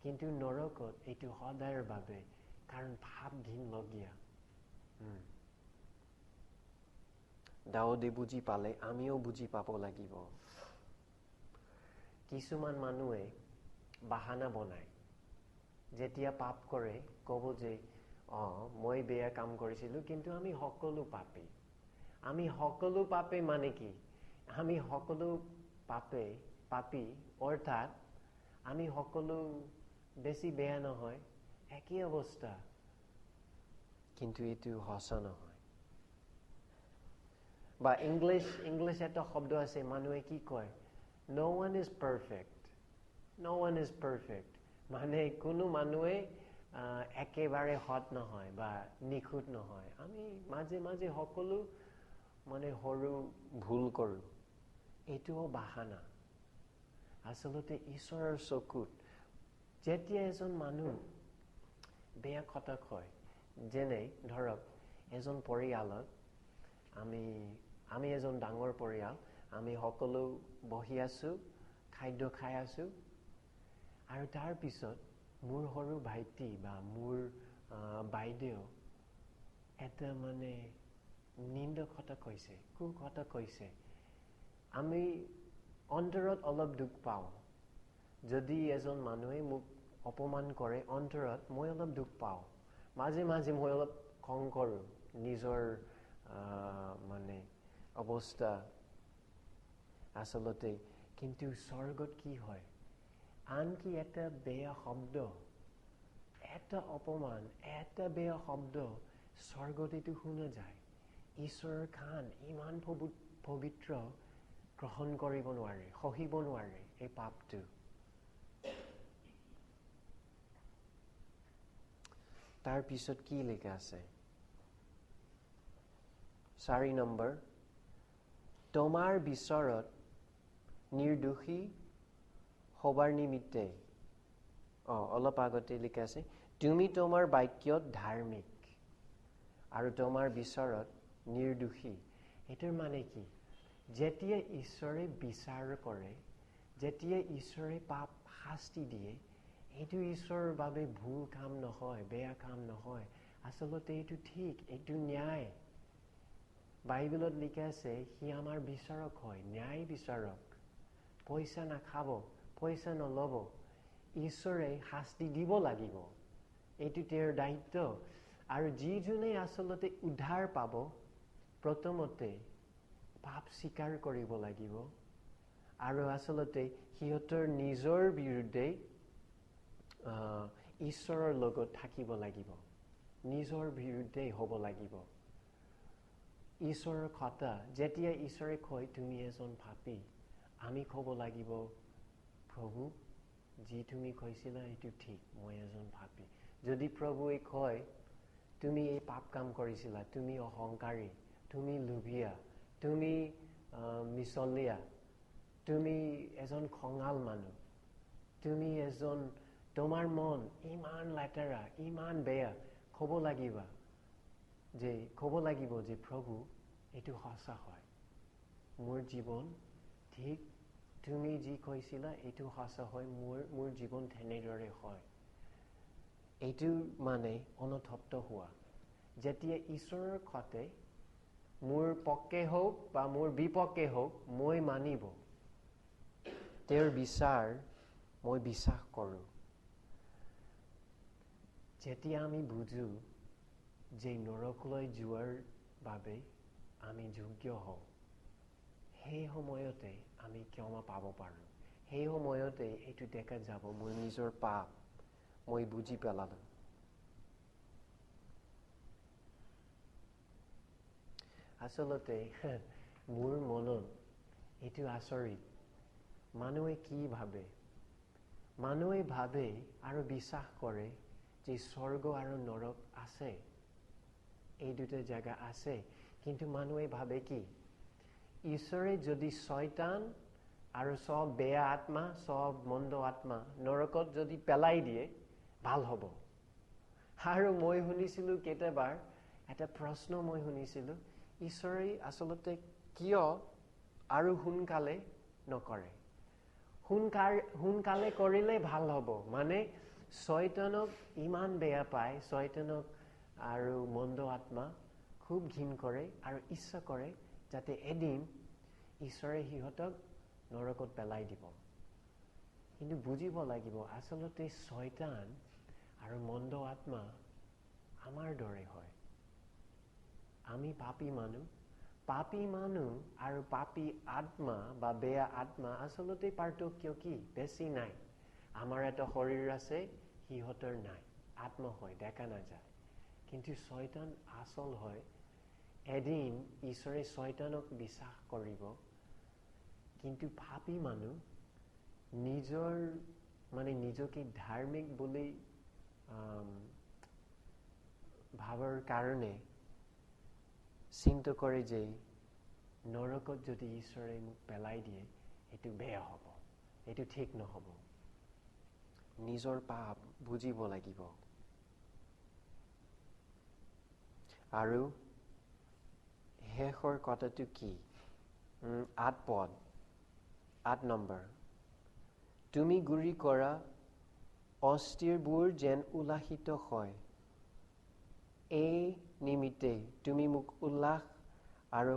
কিন্তু নৰকত এইটো সদায়ৰ বাবে। কাৰণ পাপ ঘিনলগীয়া। দাউদে বুজি পালে, আমিও বুজি পাব লাগিব। কিছুমান মানুহে বাহানা বনায়, যেতিয়া পাপ কৰে ক'ব যে মই বেয়া কাম কৰিছিলো, কিন্তু আমি সকলো পাপী। আমি সকলো পাপী মানে কি? আমি সকলো পাপী, অৰ্থাৎ আমি সকলো বেছি বেয়া নহয়, একেই অৱস্থা। কিন্তু এইটো সঁচা নহয়। বা ইংলিছ এটা শব্দ আছে, মানুহে কি কয়? No one is perfect. No one is perfect. কোনো মানুহে একেবাৰে হত নহয় বা নিখুঁত নহয় আমি মাজে মাজে সকলো মানে সৰু ভুল কৰোঁ এইটোও বাহানা আচলতে ঈশ্বৰৰ চকুত যেতিয়া এজন মানুহ বেয়া কথা কয় যেনে ধৰক এজন পৰিয়ালত আমি এজন ডাঙৰ পৰিয়াল আমি সকলো বহি আছো খাদ্য খাই আছো আৰু তাৰ পিছত মোৰ সৰু ভাইটি বা মোৰ বাইদেউ এটা মানে নিন্দক কথা কৈছে কু কথা কৈছে আমি অন্তৰত অলপ দুখ পাওঁ যদি এজন মানুহে মোক অপমান কৰে অন্তৰত মই অলপ দুখ পাওঁ মাজে মাজে মই অলপ খং কৰোঁ নিজৰ মানে অৱস্থা আচলতে কিন্তু স্বৰ্গত কি হয় আনকি এটা বেয়া শব্দ এটা অপমান এটা বেয়া শব্দ স্বৰ্গত এইটো শুনা যায় ঈশ্বৰৰ কাণ ইমান পবিত্ৰ গ্ৰহণ কৰিব নোৱাৰে সহিব নোৱাৰে এই পাপটো তাৰ পিছত কি লিখা আছে 4 নম্বৰ তোমাৰ বিচাৰত নিৰ্দোষী হবাৰ নিমিত্তে অলপ আগতে লিখা আছে তুমি তোমাৰ বাক্যত ধাৰ্মিক আৰু তোমাৰ বিচাৰত নিৰ্দোষী এটাৰ মানে কি যেতিয়া ঈশ্বৰে বিচাৰ কৰে যেতিয়া ঈশ্বৰে পাপ শাস্তি দিয়ে এইটো ঈশ্বৰৰ বাবে ভুল কাম নহয় বেয়া কাম নহয় আচলতে এইটো ঠিক এইটো ন্যায় বাইবেলত লিখা আছে সি আমাৰ বিচাৰক হয় ন্যায় বিচাৰক পইচা নাখাব পইচা নল'ব ঈশ্বৰে শাস্তি দিব লাগিব এইটো তেওঁৰ দায়িত্ব আৰু যিজনে আচলতে উদ্ধাৰ পাব প্ৰথমতে পাপ স্বীকাৰ কৰিব লাগিব আৰু আচলতে সিহঁতৰ নিজৰ বিৰুদ্ধে ঈশ্বৰৰ লগত থাকিব লাগিব নিজৰ বিৰুদ্ধে হ'ব লাগিব ঈশ্বৰৰ কথা যেতিয়া ঈশ্বৰে কয় তুমি এজন পাপী আমি ক'ব লাগিব প্ৰভু যি তুমি কৈছিলা এইটো ঠিক মই এজন পাপী যদি প্ৰভুৱে কয় তুমি এই পাপ কাম কৰিছিলা তুমি অহংকাৰী তুমি লোভীয়া তুমি মিছলীয়া তুমি এজন খঙাল মানুহ তুমি এজন তোমাৰ মন ইমান লেতেৰা ইমান বেয়া ক'ব লাগিব যে প্ৰভু এইটো সঁচা হয় মোৰ জীৱন ঠিক তুমি যি কৈছিলা এইটো সঁচা হয় মোৰ জীৱন তেনেদৰে হয় এইটো মানে অনুতপ্ত হোৱা যেতিয়া ঈশ্বৰৰ কথা মোৰ পক্ষে হওক বা মোৰ বিপক্ষে হওক মই মানিব তেওঁৰ বিচাৰ মই বিশ্বাস কৰোঁ যেতিয়া আমি বুজো যে নৰকলৈ যোৱাৰ বাবে আমি যোগ্য হওঁ সেই সময়তে আমি ক্ষমা পাব পাৰোঁ সেই সময়তে এইটো দেখা যাব মোৰ নিজৰ পাপ মই বুজি পেলালো আচলতে মোৰ মনত এইটো আচৰিত মানুহে কি ভাবে মানুহে ভাবে আৰু বিশ্বাস কৰে যে স্বৰ্গ আৰু নৰক আছে এই দুটা জায়গা আছে কিন্তু মানুহে ভাবে কি ঈশ্বৰে যদি শয়তান আৰু সব বেয়া আত্মা সব মন্দ আত্মা নৰকত যদি পেলাই দিয়ে ভাল হ'ব আৰু মই শুনিছিলোঁ কেতিয়াবাৰ এটা প্ৰশ্ন মই শুনিছিলোঁ ঈশ্বৰে আচলতে কিয় আৰু সোনকালে নকৰে সোনকালে কৰিলে ভাল হ'ব মানে শয়তানক ইমান বেয়া পায় শয়তানক আৰু মন্দ আত্মা খুব ঘিণ কৰে আৰু ইচ্ছা কৰে যাতে এদিন ঈশ্বৰে সিহঁতক নৰকত পেলাই দিব কিন্তু বুজিব লাগিব আচলতে শয়তান আৰু মন্দ আত্মা আমাৰ দৰে হয় আমি পাপী মানুহ আৰু পাপী আত্মা বা বেয়া আত্মা আচলতে পাৰ্থক্য কি বেছি নাই আমাৰ এটা শৰীৰ আছে সিহঁতৰ নাই আত্মা হয় দেখা নাযায় কিন্তু শয়তান আচল হয় এদিন ঈশ্বৰে শয়তানক বিশ্বাস কৰিব কিন্তু পাপী মানুহ নিজৰ মানে নিজকে ধাৰ্মিক বুলি ভাবৰ কাৰণে চিন্তা কৰে যে নৰকত যদি ঈশ্বৰে মোক পেলাই দিয়ে এইটো বেয়া হ'ব, এইটো ঠিক নহ'ব। নিজৰ পাপ বুজিব লাগিব। আৰু শেষৰ কথাটো কি? 8 নম্বৰ, তুমি গুৰি কৰা অস্থিৰবোৰ যেন উল্লাসিত হয়, এই নিমিত্তে তুমি মোক উল্লাস আৰু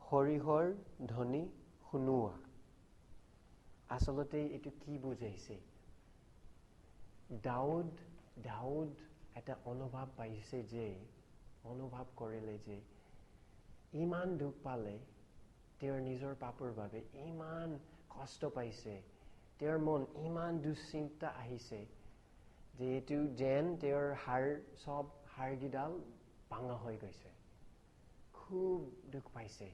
হৰিহৰ ধ্বনি শুনোৱা। আচলতে এইটো কি বুজাইছে? দাউদ এটা অনুভৱ পাইছে যে, অনুভৱ কৰিলে যে ইমান দুখ পালে, তেওঁৰ নিজৰ পাপৰ বাবে ইমান কষ্ট পাইছে, তেওঁৰ মন ইমান দুশ্চিন্তা আহিছে যে এইটো যেন তেওঁৰ চব হাড়গিডাল ভাঙা হৈ গৈছে। খুব দুখ পাইছে,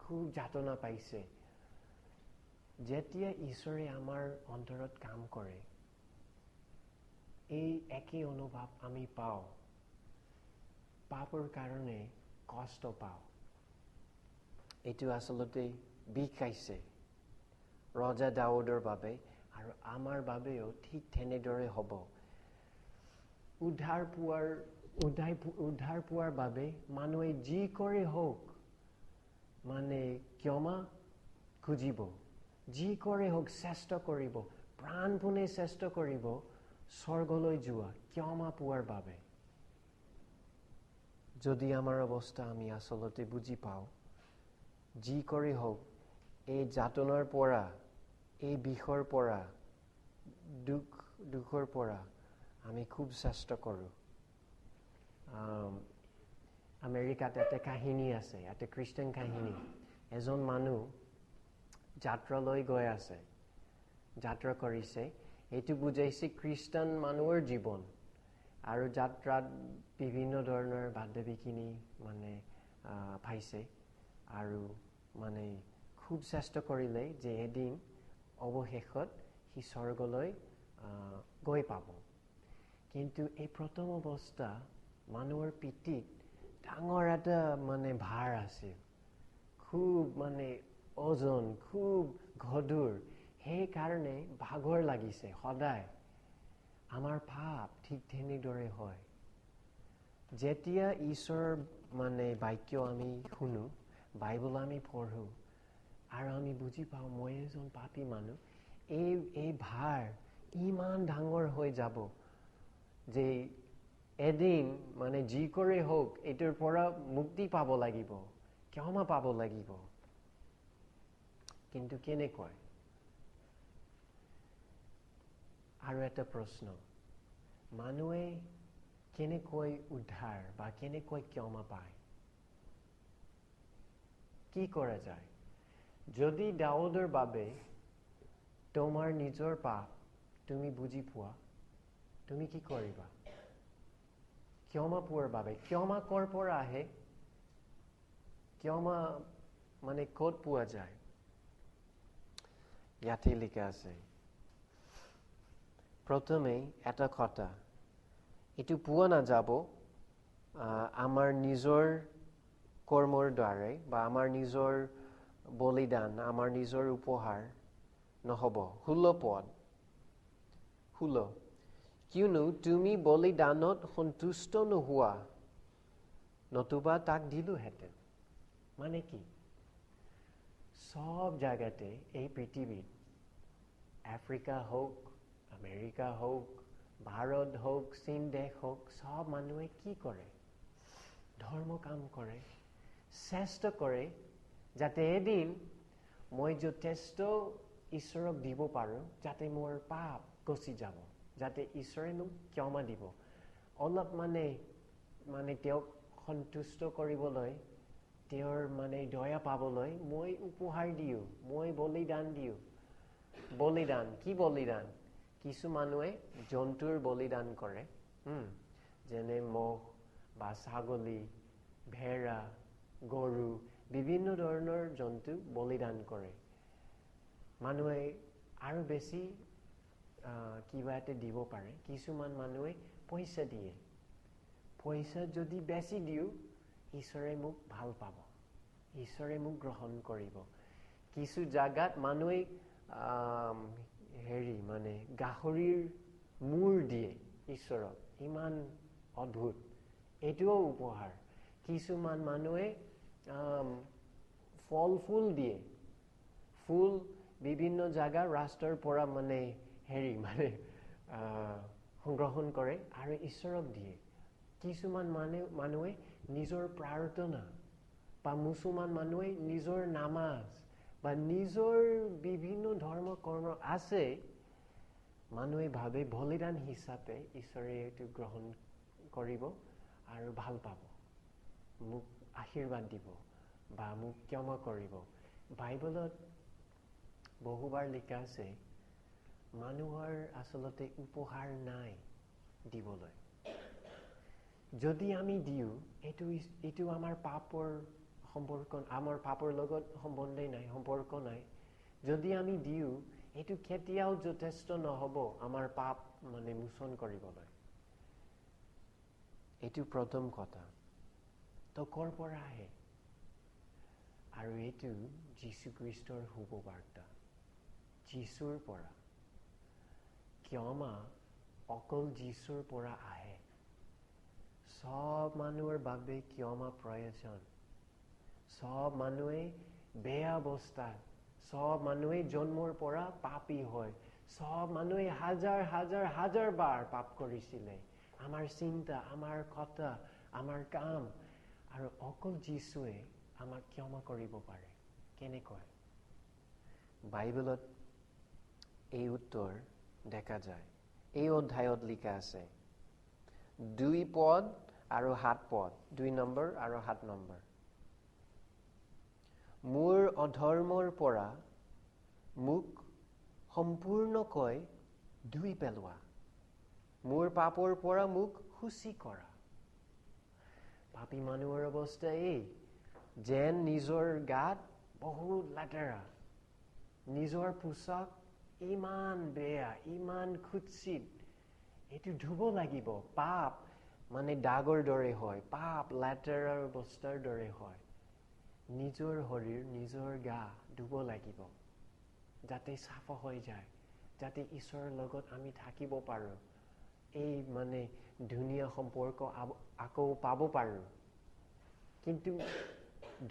খুব যাতনা পাইছে। যেতিয়া ঈশ্বৰে আমাৰ অন্তৰত কাম কৰে, এই একেই অনুভৱ আমি পাওঁ। পাপৰ কাৰণে কষ্ট পাওঁ। এইটো আচলতে বিষাইছে ৰজা দাউদৰ বাবে, আৰু আমাৰ বাবেও ঠিক তেনেদৰে হ'ব। উদ্ধাৰ পোৱাৰ বাবে মানুহে যি কৰে হওক ক্ষমা খুজিব, যি কৰে হওক চেষ্টা কৰিব, প্ৰাণপণে চেষ্টা কৰিব স্বৰ্গলৈ যোৱা ক্ষমা পোৱাৰ বাবে। যদি আমাৰ অৱস্থা আমি আচলতে বুজি পাওঁ, যি কৰি হওক এই যাতনাৰ পৰা, এই বিষৰ পৰা, দুখৰ পৰা আমি খুব চেষ্টা কৰোঁ। আমেৰিকাত এটা কাহিনী আছে, এটা খ্ৰীষ্টান কাহিনী। এজন মানুহ যাত্ৰালৈ গৈ আছে, যাত্ৰা কৰিছে। এইটো বুজাইছে খ্ৰীষ্টান মানুহৰ জীৱন। আৰু যাত্ৰাত বিভিন্ন ধৰণৰ বাধা বিঘিনি পাইছে, আৰু খুব চেষ্টা কৰিলে যে এদিন অৱশেষত সি স্বৰ্গলৈ গৈ পাব। কিন্তু এই প্ৰথম অৱস্থা মানুহৰ পিঠিত ডাঙৰ এটা ভাৰ আছিল, খুব ওজন, খুব গধুৰ। সেইকাৰণে ভাগৰ লাগিছে সদায়। আমাৰ পাপ ঠিক তেনেদৰে হয়। যেতিয়া ঈশ্বৰৰ বাক্য আমি শুনো, বাইবেল আমি পঢ়ো, আৰু আমি বুজি পাওঁ মই এজন পাপী মানুহ, এই ভাৰ ইমান ডাঙৰ হৈ যাব যে এদিন যি কৰে হওক এইটোৰ পৰা মুক্তি পাব লাগিব, ক্ষমা পাব লাগিব। কিন্তু কেনেকৈ? আৰু এটা প্ৰশ্ন, মানুহে কেনেকৈ উদ্ধাৰ বা কেনেকৈ ক্ষমা পায়? কি কৰা যায়? যদি দাউদৰ বাবে তোমাৰ নিজৰ পাপ তুমি বুজি পোৱা, তুমি কি কৰিবা? ক্ষমা পোৱাৰ বাবে। ক্ষমা ক'ৰ পৰা আহে? ক্ষমা ক'ত পোৱা যায়? ইয়াতে লিখা আছে। প্ৰথমে এটা কথা, এইটো পোৱা নাযাব আমাৰ নিজৰ কৰ্মৰ দ্বাৰাই বা আমাৰ নিজৰ বলিদান, আমাৰ নিজৰ উপহাৰ নহ'ব। 16 পদ, কিয়নো তুমি বলিদানত সন্তুষ্ট নোহোৱা, নতুবা তাক দিলোহেঁতেন। কি? সব জাগাতে, এই পৃথিৱীত, আফ্ৰিকা হওক, আমেৰিকা হওক, ভাৰত হওক, চীন দেশ হওক, সব মানুহে কি কৰে? ধৰ্ম কাম কৰে, চেষ্টা কৰে যাতে এদিন মই যথেষ্ট ঈশ্বৰক দিব পাৰোঁ, যাতে মোৰ পাপ গচি যাব, যাতে ঈশ্বৰে মোক ক্ষমা দিব। অলপ তেওঁক সন্তুষ্ট কৰিবলৈ, তেওঁৰ দয়া পাবলৈ মই উপহাৰ দিওঁ, মই বলিদান দিওঁ। বলিদান, কি বলিদান? কিছু মানুহে জন্তুৰ বলিদান কৰে, যেনে মহ বা ছাগলী, ভেড়া, গৰু, বিভিন্ন ধৰণৰ জন্তু বলিদান কৰে। মানুহে আৰু বেছি কিবা এটা দিব পাৰে কিছুমান মানুহে পইচা দিয়ে পইচা যদি বেছি দিও ঈশ্বৰে মোক ভাল পাব ঈশ্বৰে মোক গ্ৰহণ কৰিব কিছু জাগাত মানুহে হেৰি মানে গাহৰিৰ মূৰ দিয়ে ঈশ্বৰক ইমান অদ্ভুত এটোও উপহাৰ কিছুমান মানুহে ফল ফুল দিয়ে ফুল বিভিন্ন জায়গা ৰাষ্ট্ৰৰ পৰা মানে হেৰি মানে সংগ্ৰহণ কৰে আৰু ঈশ্বৰক দিয়ে কিছুমান মানুহে নিজৰ প্ৰাৰ্থনা বা মুছলমান মানুহে নিজৰ নামাজ বা নিজৰ বিভিন্ন ধৰ্ম কৰ্ম আছে মানুহে ভাবে বলিদান হিচাপে ঈশ্বৰে এইটো গ্ৰহণ কৰিব আৰু ভাল পাব মোক আশীৰ্বাদ দিব বা মোক ক্ষমা কৰিব বাইবেলত বহুবাৰ লিখা আছে মানুহৰ আচলতে উপহাৰ নাই দিবলৈ যদি আমি দিও এটো আমাৰ পাপৰ সম্পৰ্ক আমাৰ পাপৰ লগত সম্বন্ধই নাই সম্পৰ্ক নাই যদি আমি দিও এটো কেতিয়াও যথেষ্ট নহব আমাৰ পাপ মানে মোচন কৰিবলৈ এটো প্ৰথম কথা তো কৰ পৰা আহে আৰু এটো যীশু খ্ৰীষ্টৰ শুভবাৰ্তা যীশুৰ পৰা ক্ষমা অকল যীশুৰ পৰা আহে সব মানুহৰ বাবে ক্ষমা প্ৰয়োজন সব মানুহে বেয়া অৱস্থাত সব মানুহে জন্মৰ পৰা পাপী হয় সব মানুহে হাজাৰ হাজাৰ হাজাৰ বাৰ পাপ কৰিছিলে আমাৰ চিন্তা আমাৰ কথা আমাৰ কাম আৰু অকল যীশুৱে আমাক ক্ষমা কৰিব পাৰে কেনেকৈ বাইবেলত এই উত্তৰ দেখা যায় এই অধ্যায়ত লিখা আছে 2 পদ আৰু 7 পদ 2 নম্বৰ আৰু 7 নম্বৰ মোৰ অধৰ্মৰ পৰা মোক সম্পূৰ্ণকৈ ধুই পেলোৱা মোৰ পাপৰ পৰা মোক শুচি কৰা পাপী মানুহৰ অৱস্থা এই যেন নিজৰ গাত বহুত লেতেৰা নিজৰ পোছাক ইমান বেয়া ইমান কুৎসিত এটো ধুব লাগিব পাপ মানে দাগৰ দৰে হয় পাপ লেতেৰাৰ অৱস্থাৰ দৰে হয় নিজৰ শৰীৰ নিজৰ গা ধুব লাগিব যাতে সাফা হৈ যায় যাতে ঈশ্বৰৰ লগত আমি থাকিব পাৰো এই মানে ধুনীয়া সম্পৰ্ক আকৌ পাব পাৰো কিন্তু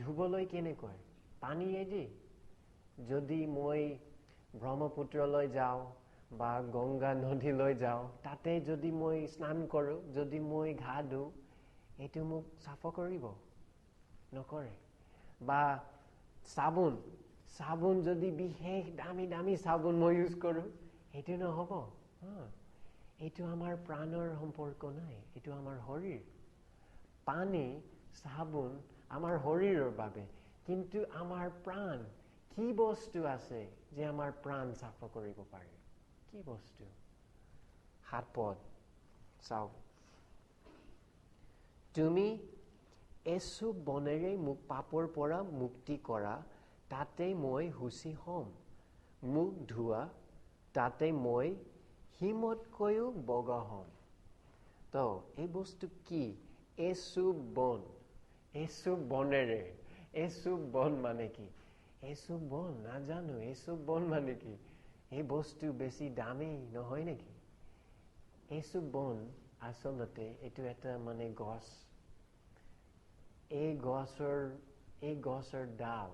ধুবলৈ কেনেকৈ পানীয়েদি যদি মই ব্ৰহ্মপুত্ৰলৈ যাওঁ বা গংগা নদীলৈ যাওঁ তাতে যদি মই স্নান কৰোঁ যদি মই গা ধুওঁ এটো মোক সাফা কৰিব নকৰে বা চাবোন যদি বিশেষ দামী দামী চাবোন মই ইউজ কৰোঁ এটো নহব এটো আমাৰ প্ৰাণৰ সম্পৰ্ক নাই এটো আমাৰ শৰীৰ পানী চাবোন আমাৰ শৰীৰৰ বাবে কিন্তু আমাৰ প্ৰাণ কি বস্তু আছে যে আমাৰ প্ৰাণ সাফা কৰিব পাৰে কি বস্তু 7 পদ চাও তুমি এসুব বনেৰে মোক পাপৰ পৰা মুক্তি কৰা তাতে মই হুচি হম মুখ ধোৱা তাতে মই হিমতকৈও বগা হম তো এই বস্তু কি এসুব বনেৰে এসুব বন মানে কি এসুব বন নাজানো এসুব বন মানে কি এই বস্তু বেছি দামী নহয় নেকি এসুব বন আচলতে এটো এটা মানে গছ এই গছৰ ডাল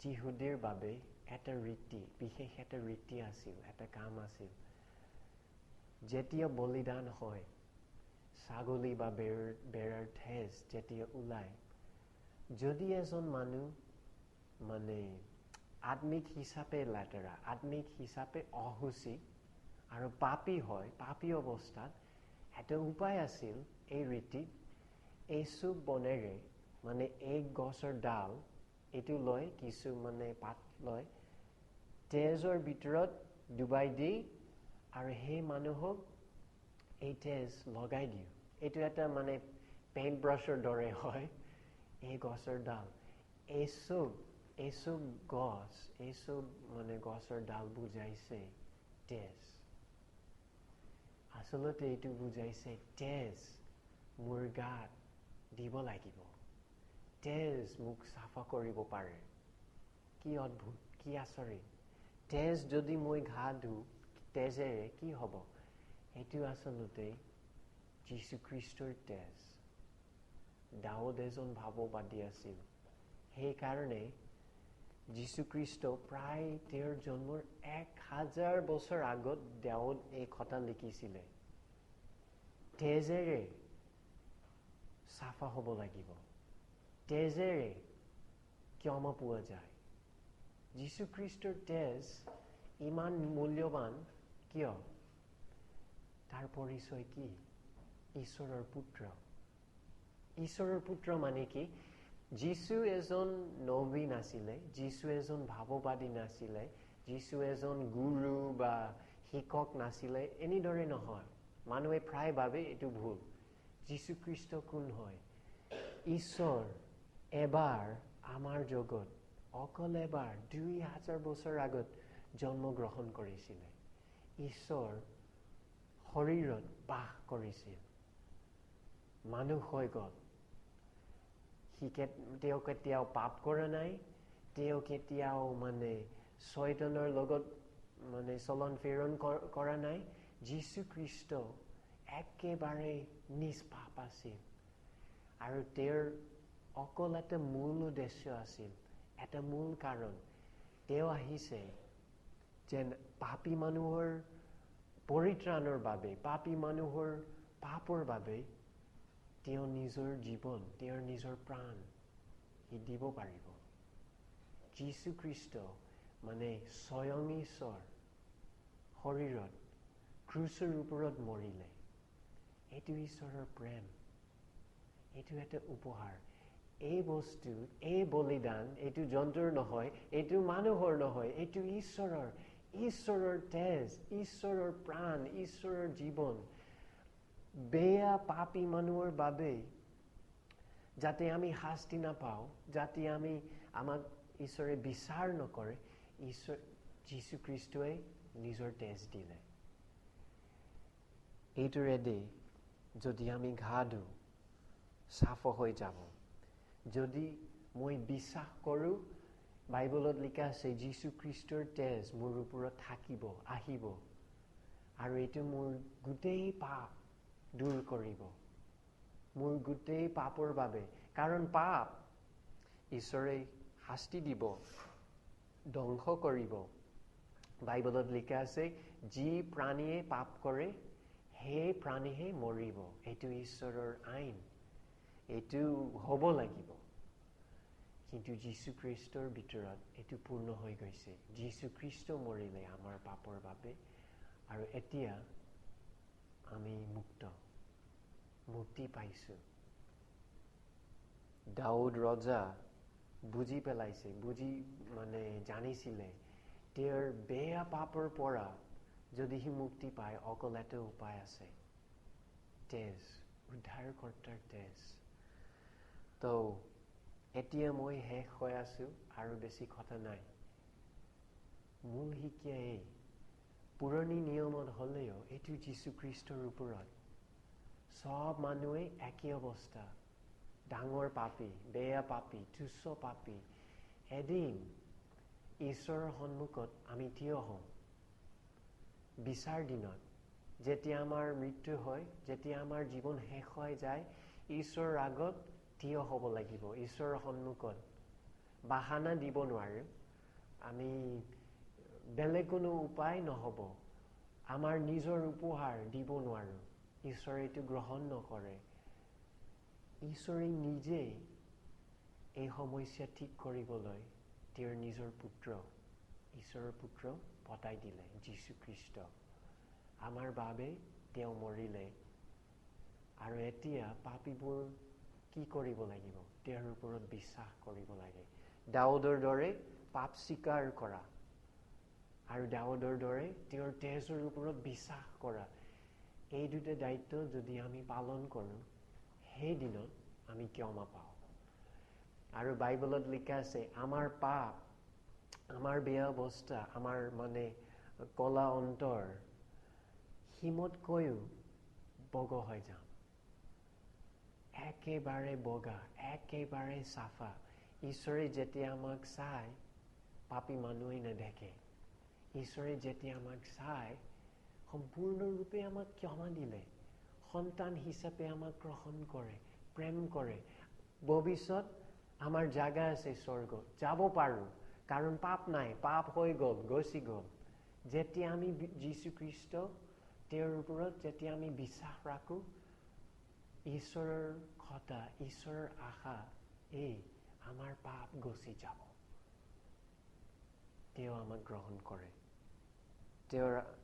যিহুদীৰ বাবে এটা ৰীতি বিশেষ এটা ৰীতি আছিল এটা কাম আছিল যেতিয়া বলিদান হয় ছাগলী বা বেৰাৰ তেজ যেতিয়া ওলাই যদি এজন মানুহ মানে আত্মিক হিচাপে লেতেৰা আত্মিক হিচাপে অশুচি আৰু পাপী হয় পাপী অৱস্থাত এটা উপায় আছিল এই ৰীতিত এসুব বনেৰে মানে এই গছৰ ডাল এটো লৈ কিছু মানে পাত লৈ তেজৰ ভিতৰত ডুবাই দি আৰু সেই মানুহক এই তেজ লগাই দিও এটো এটা মানে পেইণ্ট ব্ৰাছৰ দৰে হয় এই গছৰ ডাল এসুব গছ এসুব মানে গছৰ ডাল বুজাইছে তেজ আচলতে এইটো বুজাইছে তেজ মোৰ গাত দিব লাগিব, তেজ মোক চাফা কৰিব পাৰে। কি অদ্ভুত, কি আচৰিত। তেজ যদি মই ঘা ধুওঁ তেজেৰে কি হ'ব? এইটো আচলতে যীশুখ্ৰীষ্টৰ তেজ। দাউদ এজন ভাৱবাদী আছিল, সেইকাৰণে যীশুখ্ৰীষ্ট প্ৰায় তেওঁৰ জন্মৰ 1000 বছৰ আগত দাউদ এই কথা লিখিছিলে। তেজেৰে চাফা হ'ব লাগিব, তেজেৰে ক্ষমা পোৱা যায়। যীশুখ্ৰীষ্টৰ তেজ ইমান মূল্যৱান কিয়? তাৰ পৰিচয় কি? ঈশ্বৰৰ পুত্ৰ। ঈশ্বৰৰ পুত্ৰ মানে কি? যীশু এজন নবী নাছিলে, যীশু এজন ভাৱবাদী নাছিলে, যীশু এজন গুৰু বা শিক্ষক নাছিলে, এনেদৰে নহয়। মানুহে প্ৰায় ভাবে এইটো ভুল। যীশুখ্ৰীষ্ট কোন হয়? ঈশ্বৰ এবাৰ আমাৰ জগত অকল এবাৰ 2000 বছৰ আগত জন্মগ্ৰহণ কৰিছিলে। ঈশ্বৰ শৰীৰত বাস কৰিছিল, মানুহ হৈ গ'ল। তেওঁ কেতিয়াও পাপ কৰা নাই, তেওঁ কেতিয়াও শয়তানৰ লগত চলন ফিৰণ কৰা নাই। যীশুখ্ৰীষ্ট একেবাৰে নিষ্পাপ আছিল, আৰু তেওঁৰ অকল এটা মূল উদ্দেশ্য আছিল, এটা মূল কাৰণ। তেওঁ আহিছে যেন পাপী মানুহৰ পৰিত্ৰাণৰ বাবে, পাপী মানুহৰ পাপৰ বাবে তেওঁ নিজৰ জীৱন, তেওঁৰ নিজৰ প্ৰাণ সি দিব পাৰিব। যীশুখ্ৰীষ্ট স্বয়ং ঈশ্বৰ শৰীৰত ক্ৰুচৰ ওপৰত মৰিলে। এইটো ঈশ্বৰৰ প্ৰেম, এইটো এটা উপহাৰ। এই বস্তু, এই বলিদান, এইটো জন্তুৰ নহয়, এইটো মানুহৰ নহয়, এইটো ঈশ্বৰৰ। ঈশ্বৰৰ তেজ, ঈশ্বৰৰ প্ৰাণ, ঈশ্বৰৰ জীৱন বেয়া পাপী মানুহৰ বাবে, যাতে আমি শাস্তি নাপাওঁ, যাতে আমাক ঈশ্বৰে বিচাৰ নকৰে, যীশুখ্ৰীষ্টই নিজৰ তেজ দিলে। এইটোৰেদি যদি আমি ঘা ধুওঁ চাফা হৈ যাব। যদি মই বিশ্বাস কৰোঁ, বাইবেলত লিখা আছে যীশুখ্ৰীষ্টৰ তেজ মোৰ ওপৰত থাকিব, আহিব, আৰু এইটো মোৰ গোটেই পাপ দূৰ কৰিব, মোৰ গোটেই পাপৰ বাবে। কাৰণ পাপ ঈশ্বৰে শাস্তি দিব, ধ্বংস কৰিব। বাইবেলত লিখা আছে যি প্ৰাণীয়ে পাপ কৰে সেই প্ৰাণীহে মৰিব। এইটো ঈশ্বৰৰ আইন, এইটো হ'ব লাগিব। কিন্তু যীশুখ্ৰীষ্টৰ ভিতৰত এইটো পূৰ্ণ হৈ গৈছে। যীশুখ্ৰীষ্ট মৰিলে আমাৰ পাপৰ বাবে, আৰু এতিয়া আমি মুক্তি পাইছোঁ। দাউদ ৰজা বুজি পেলাইছে, জানিছিলে তেওঁৰ বেয়া পাপৰ পৰা যদি সি মুক্তি পায়, অকল এটা উপায় আছে, তেজ, উদ্ধাৰকৰ্তাৰ তেজ। তো এতিয়া মই শেষ হৈ আছোঁ, আৰু বেছি কথা নাই। মূল শিক্ষা এই, পুৰণি নিয়মত হ'লেও এইটো যীশুখ্ৰীষ্টৰ ওপৰত। সব মানুহে একে অৱস্থা, ডাঙৰ পাপী, বেয়া পাপী, তুচ্ছ পাপী। এদিন ঈশ্বৰৰ সন্মুখত আমি থিয় হওঁ বিচাৰ দিনত। যেতিয়া আমাৰ মৃত্যু হয়, যেতিয়া আমাৰ জীৱন শেষ হৈ যায়, ঈশ্বৰৰ আগত থিয় হ'ব লাগিব, ঈশ্বৰৰ সন্মুখত। বাহানা দিব নোৱাৰো, আমি বেলেগ কোনো উপায় নহ'ব, আমাৰ নিজৰ উপহাৰ দিব নোৱাৰো। ঈশ্বৰে এইটো গ্ৰহণ নকৰে। ঈশ্বৰে নিজে এই সমস্যা ঠিক কৰিবলৈ তেওঁৰ নিজৰ পুত্ৰ, ঈশ্বৰৰ পুত্ৰ পঠাই দিলে, যীশুখ্ৰীষ্ট। আমাৰ বাবে তেওঁ মৰিলে, আৰু এতিয়া পাপীবোৰ কি কৰিব লাগিব? তেওঁৰ ওপৰত বিশ্বাস কৰিব লাগে। দাউদৰ দৰে পাপ স্বীকাৰ কৰা, আৰু দাউদৰ দৰে তেওঁৰ তেজৰ ওপৰত বিশ্বাস কৰা। এই দুটা দায়িত্ব যদি আমি পালন কৰোঁ, সেই দিনত আমি ক্ষমা পাওঁ। আৰু বাইবেলত লিখা আছে আমাৰ পাপ, আমাৰ বেয়া অৱস্থা, আমাৰ কলা অন্তৰ, হিমতকৈও বগা হৈ যাম। একেবাৰে বগা, একেবাৰে চাফা। ঈশ্বৰে যেতিয়া আমাক চাই, পাপী মানুহে নেদেখে। ঈশ্বৰে যেতিয়া আমাক চাই, সম্পূৰ্ণৰূপে আমাক ক্ষমা দিলে, সন্তান হিচাপে আমাক গ্ৰহণ কৰে, প্ৰেম কৰে। ভৱিষ্যত আমাৰ জাগা আছে স্বৰ্গত, যাব পাৰোঁ, কাৰণ পাপ নাই, পাপ হৈ গ'ল, গুচি গ'ল। যেতিয়া আমি যীশুখ্ৰীষ্ট তেওঁৰ ওপৰত যেতিয়া আমি বিশ্বাস ৰাখোঁ, ঈশ্বৰৰ কথা, ঈশ্বৰৰ আশা, আমাৰ পাপ গুচি যাব। তেওঁ আমাক গ্ৰহণ কৰে।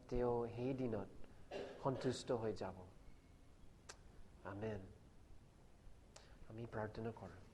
তেওঁ সেই দিনত সন্তুষ্ট হৈ যাব। আমেন। আমি প্ৰাৰ্থনা কৰোঁ।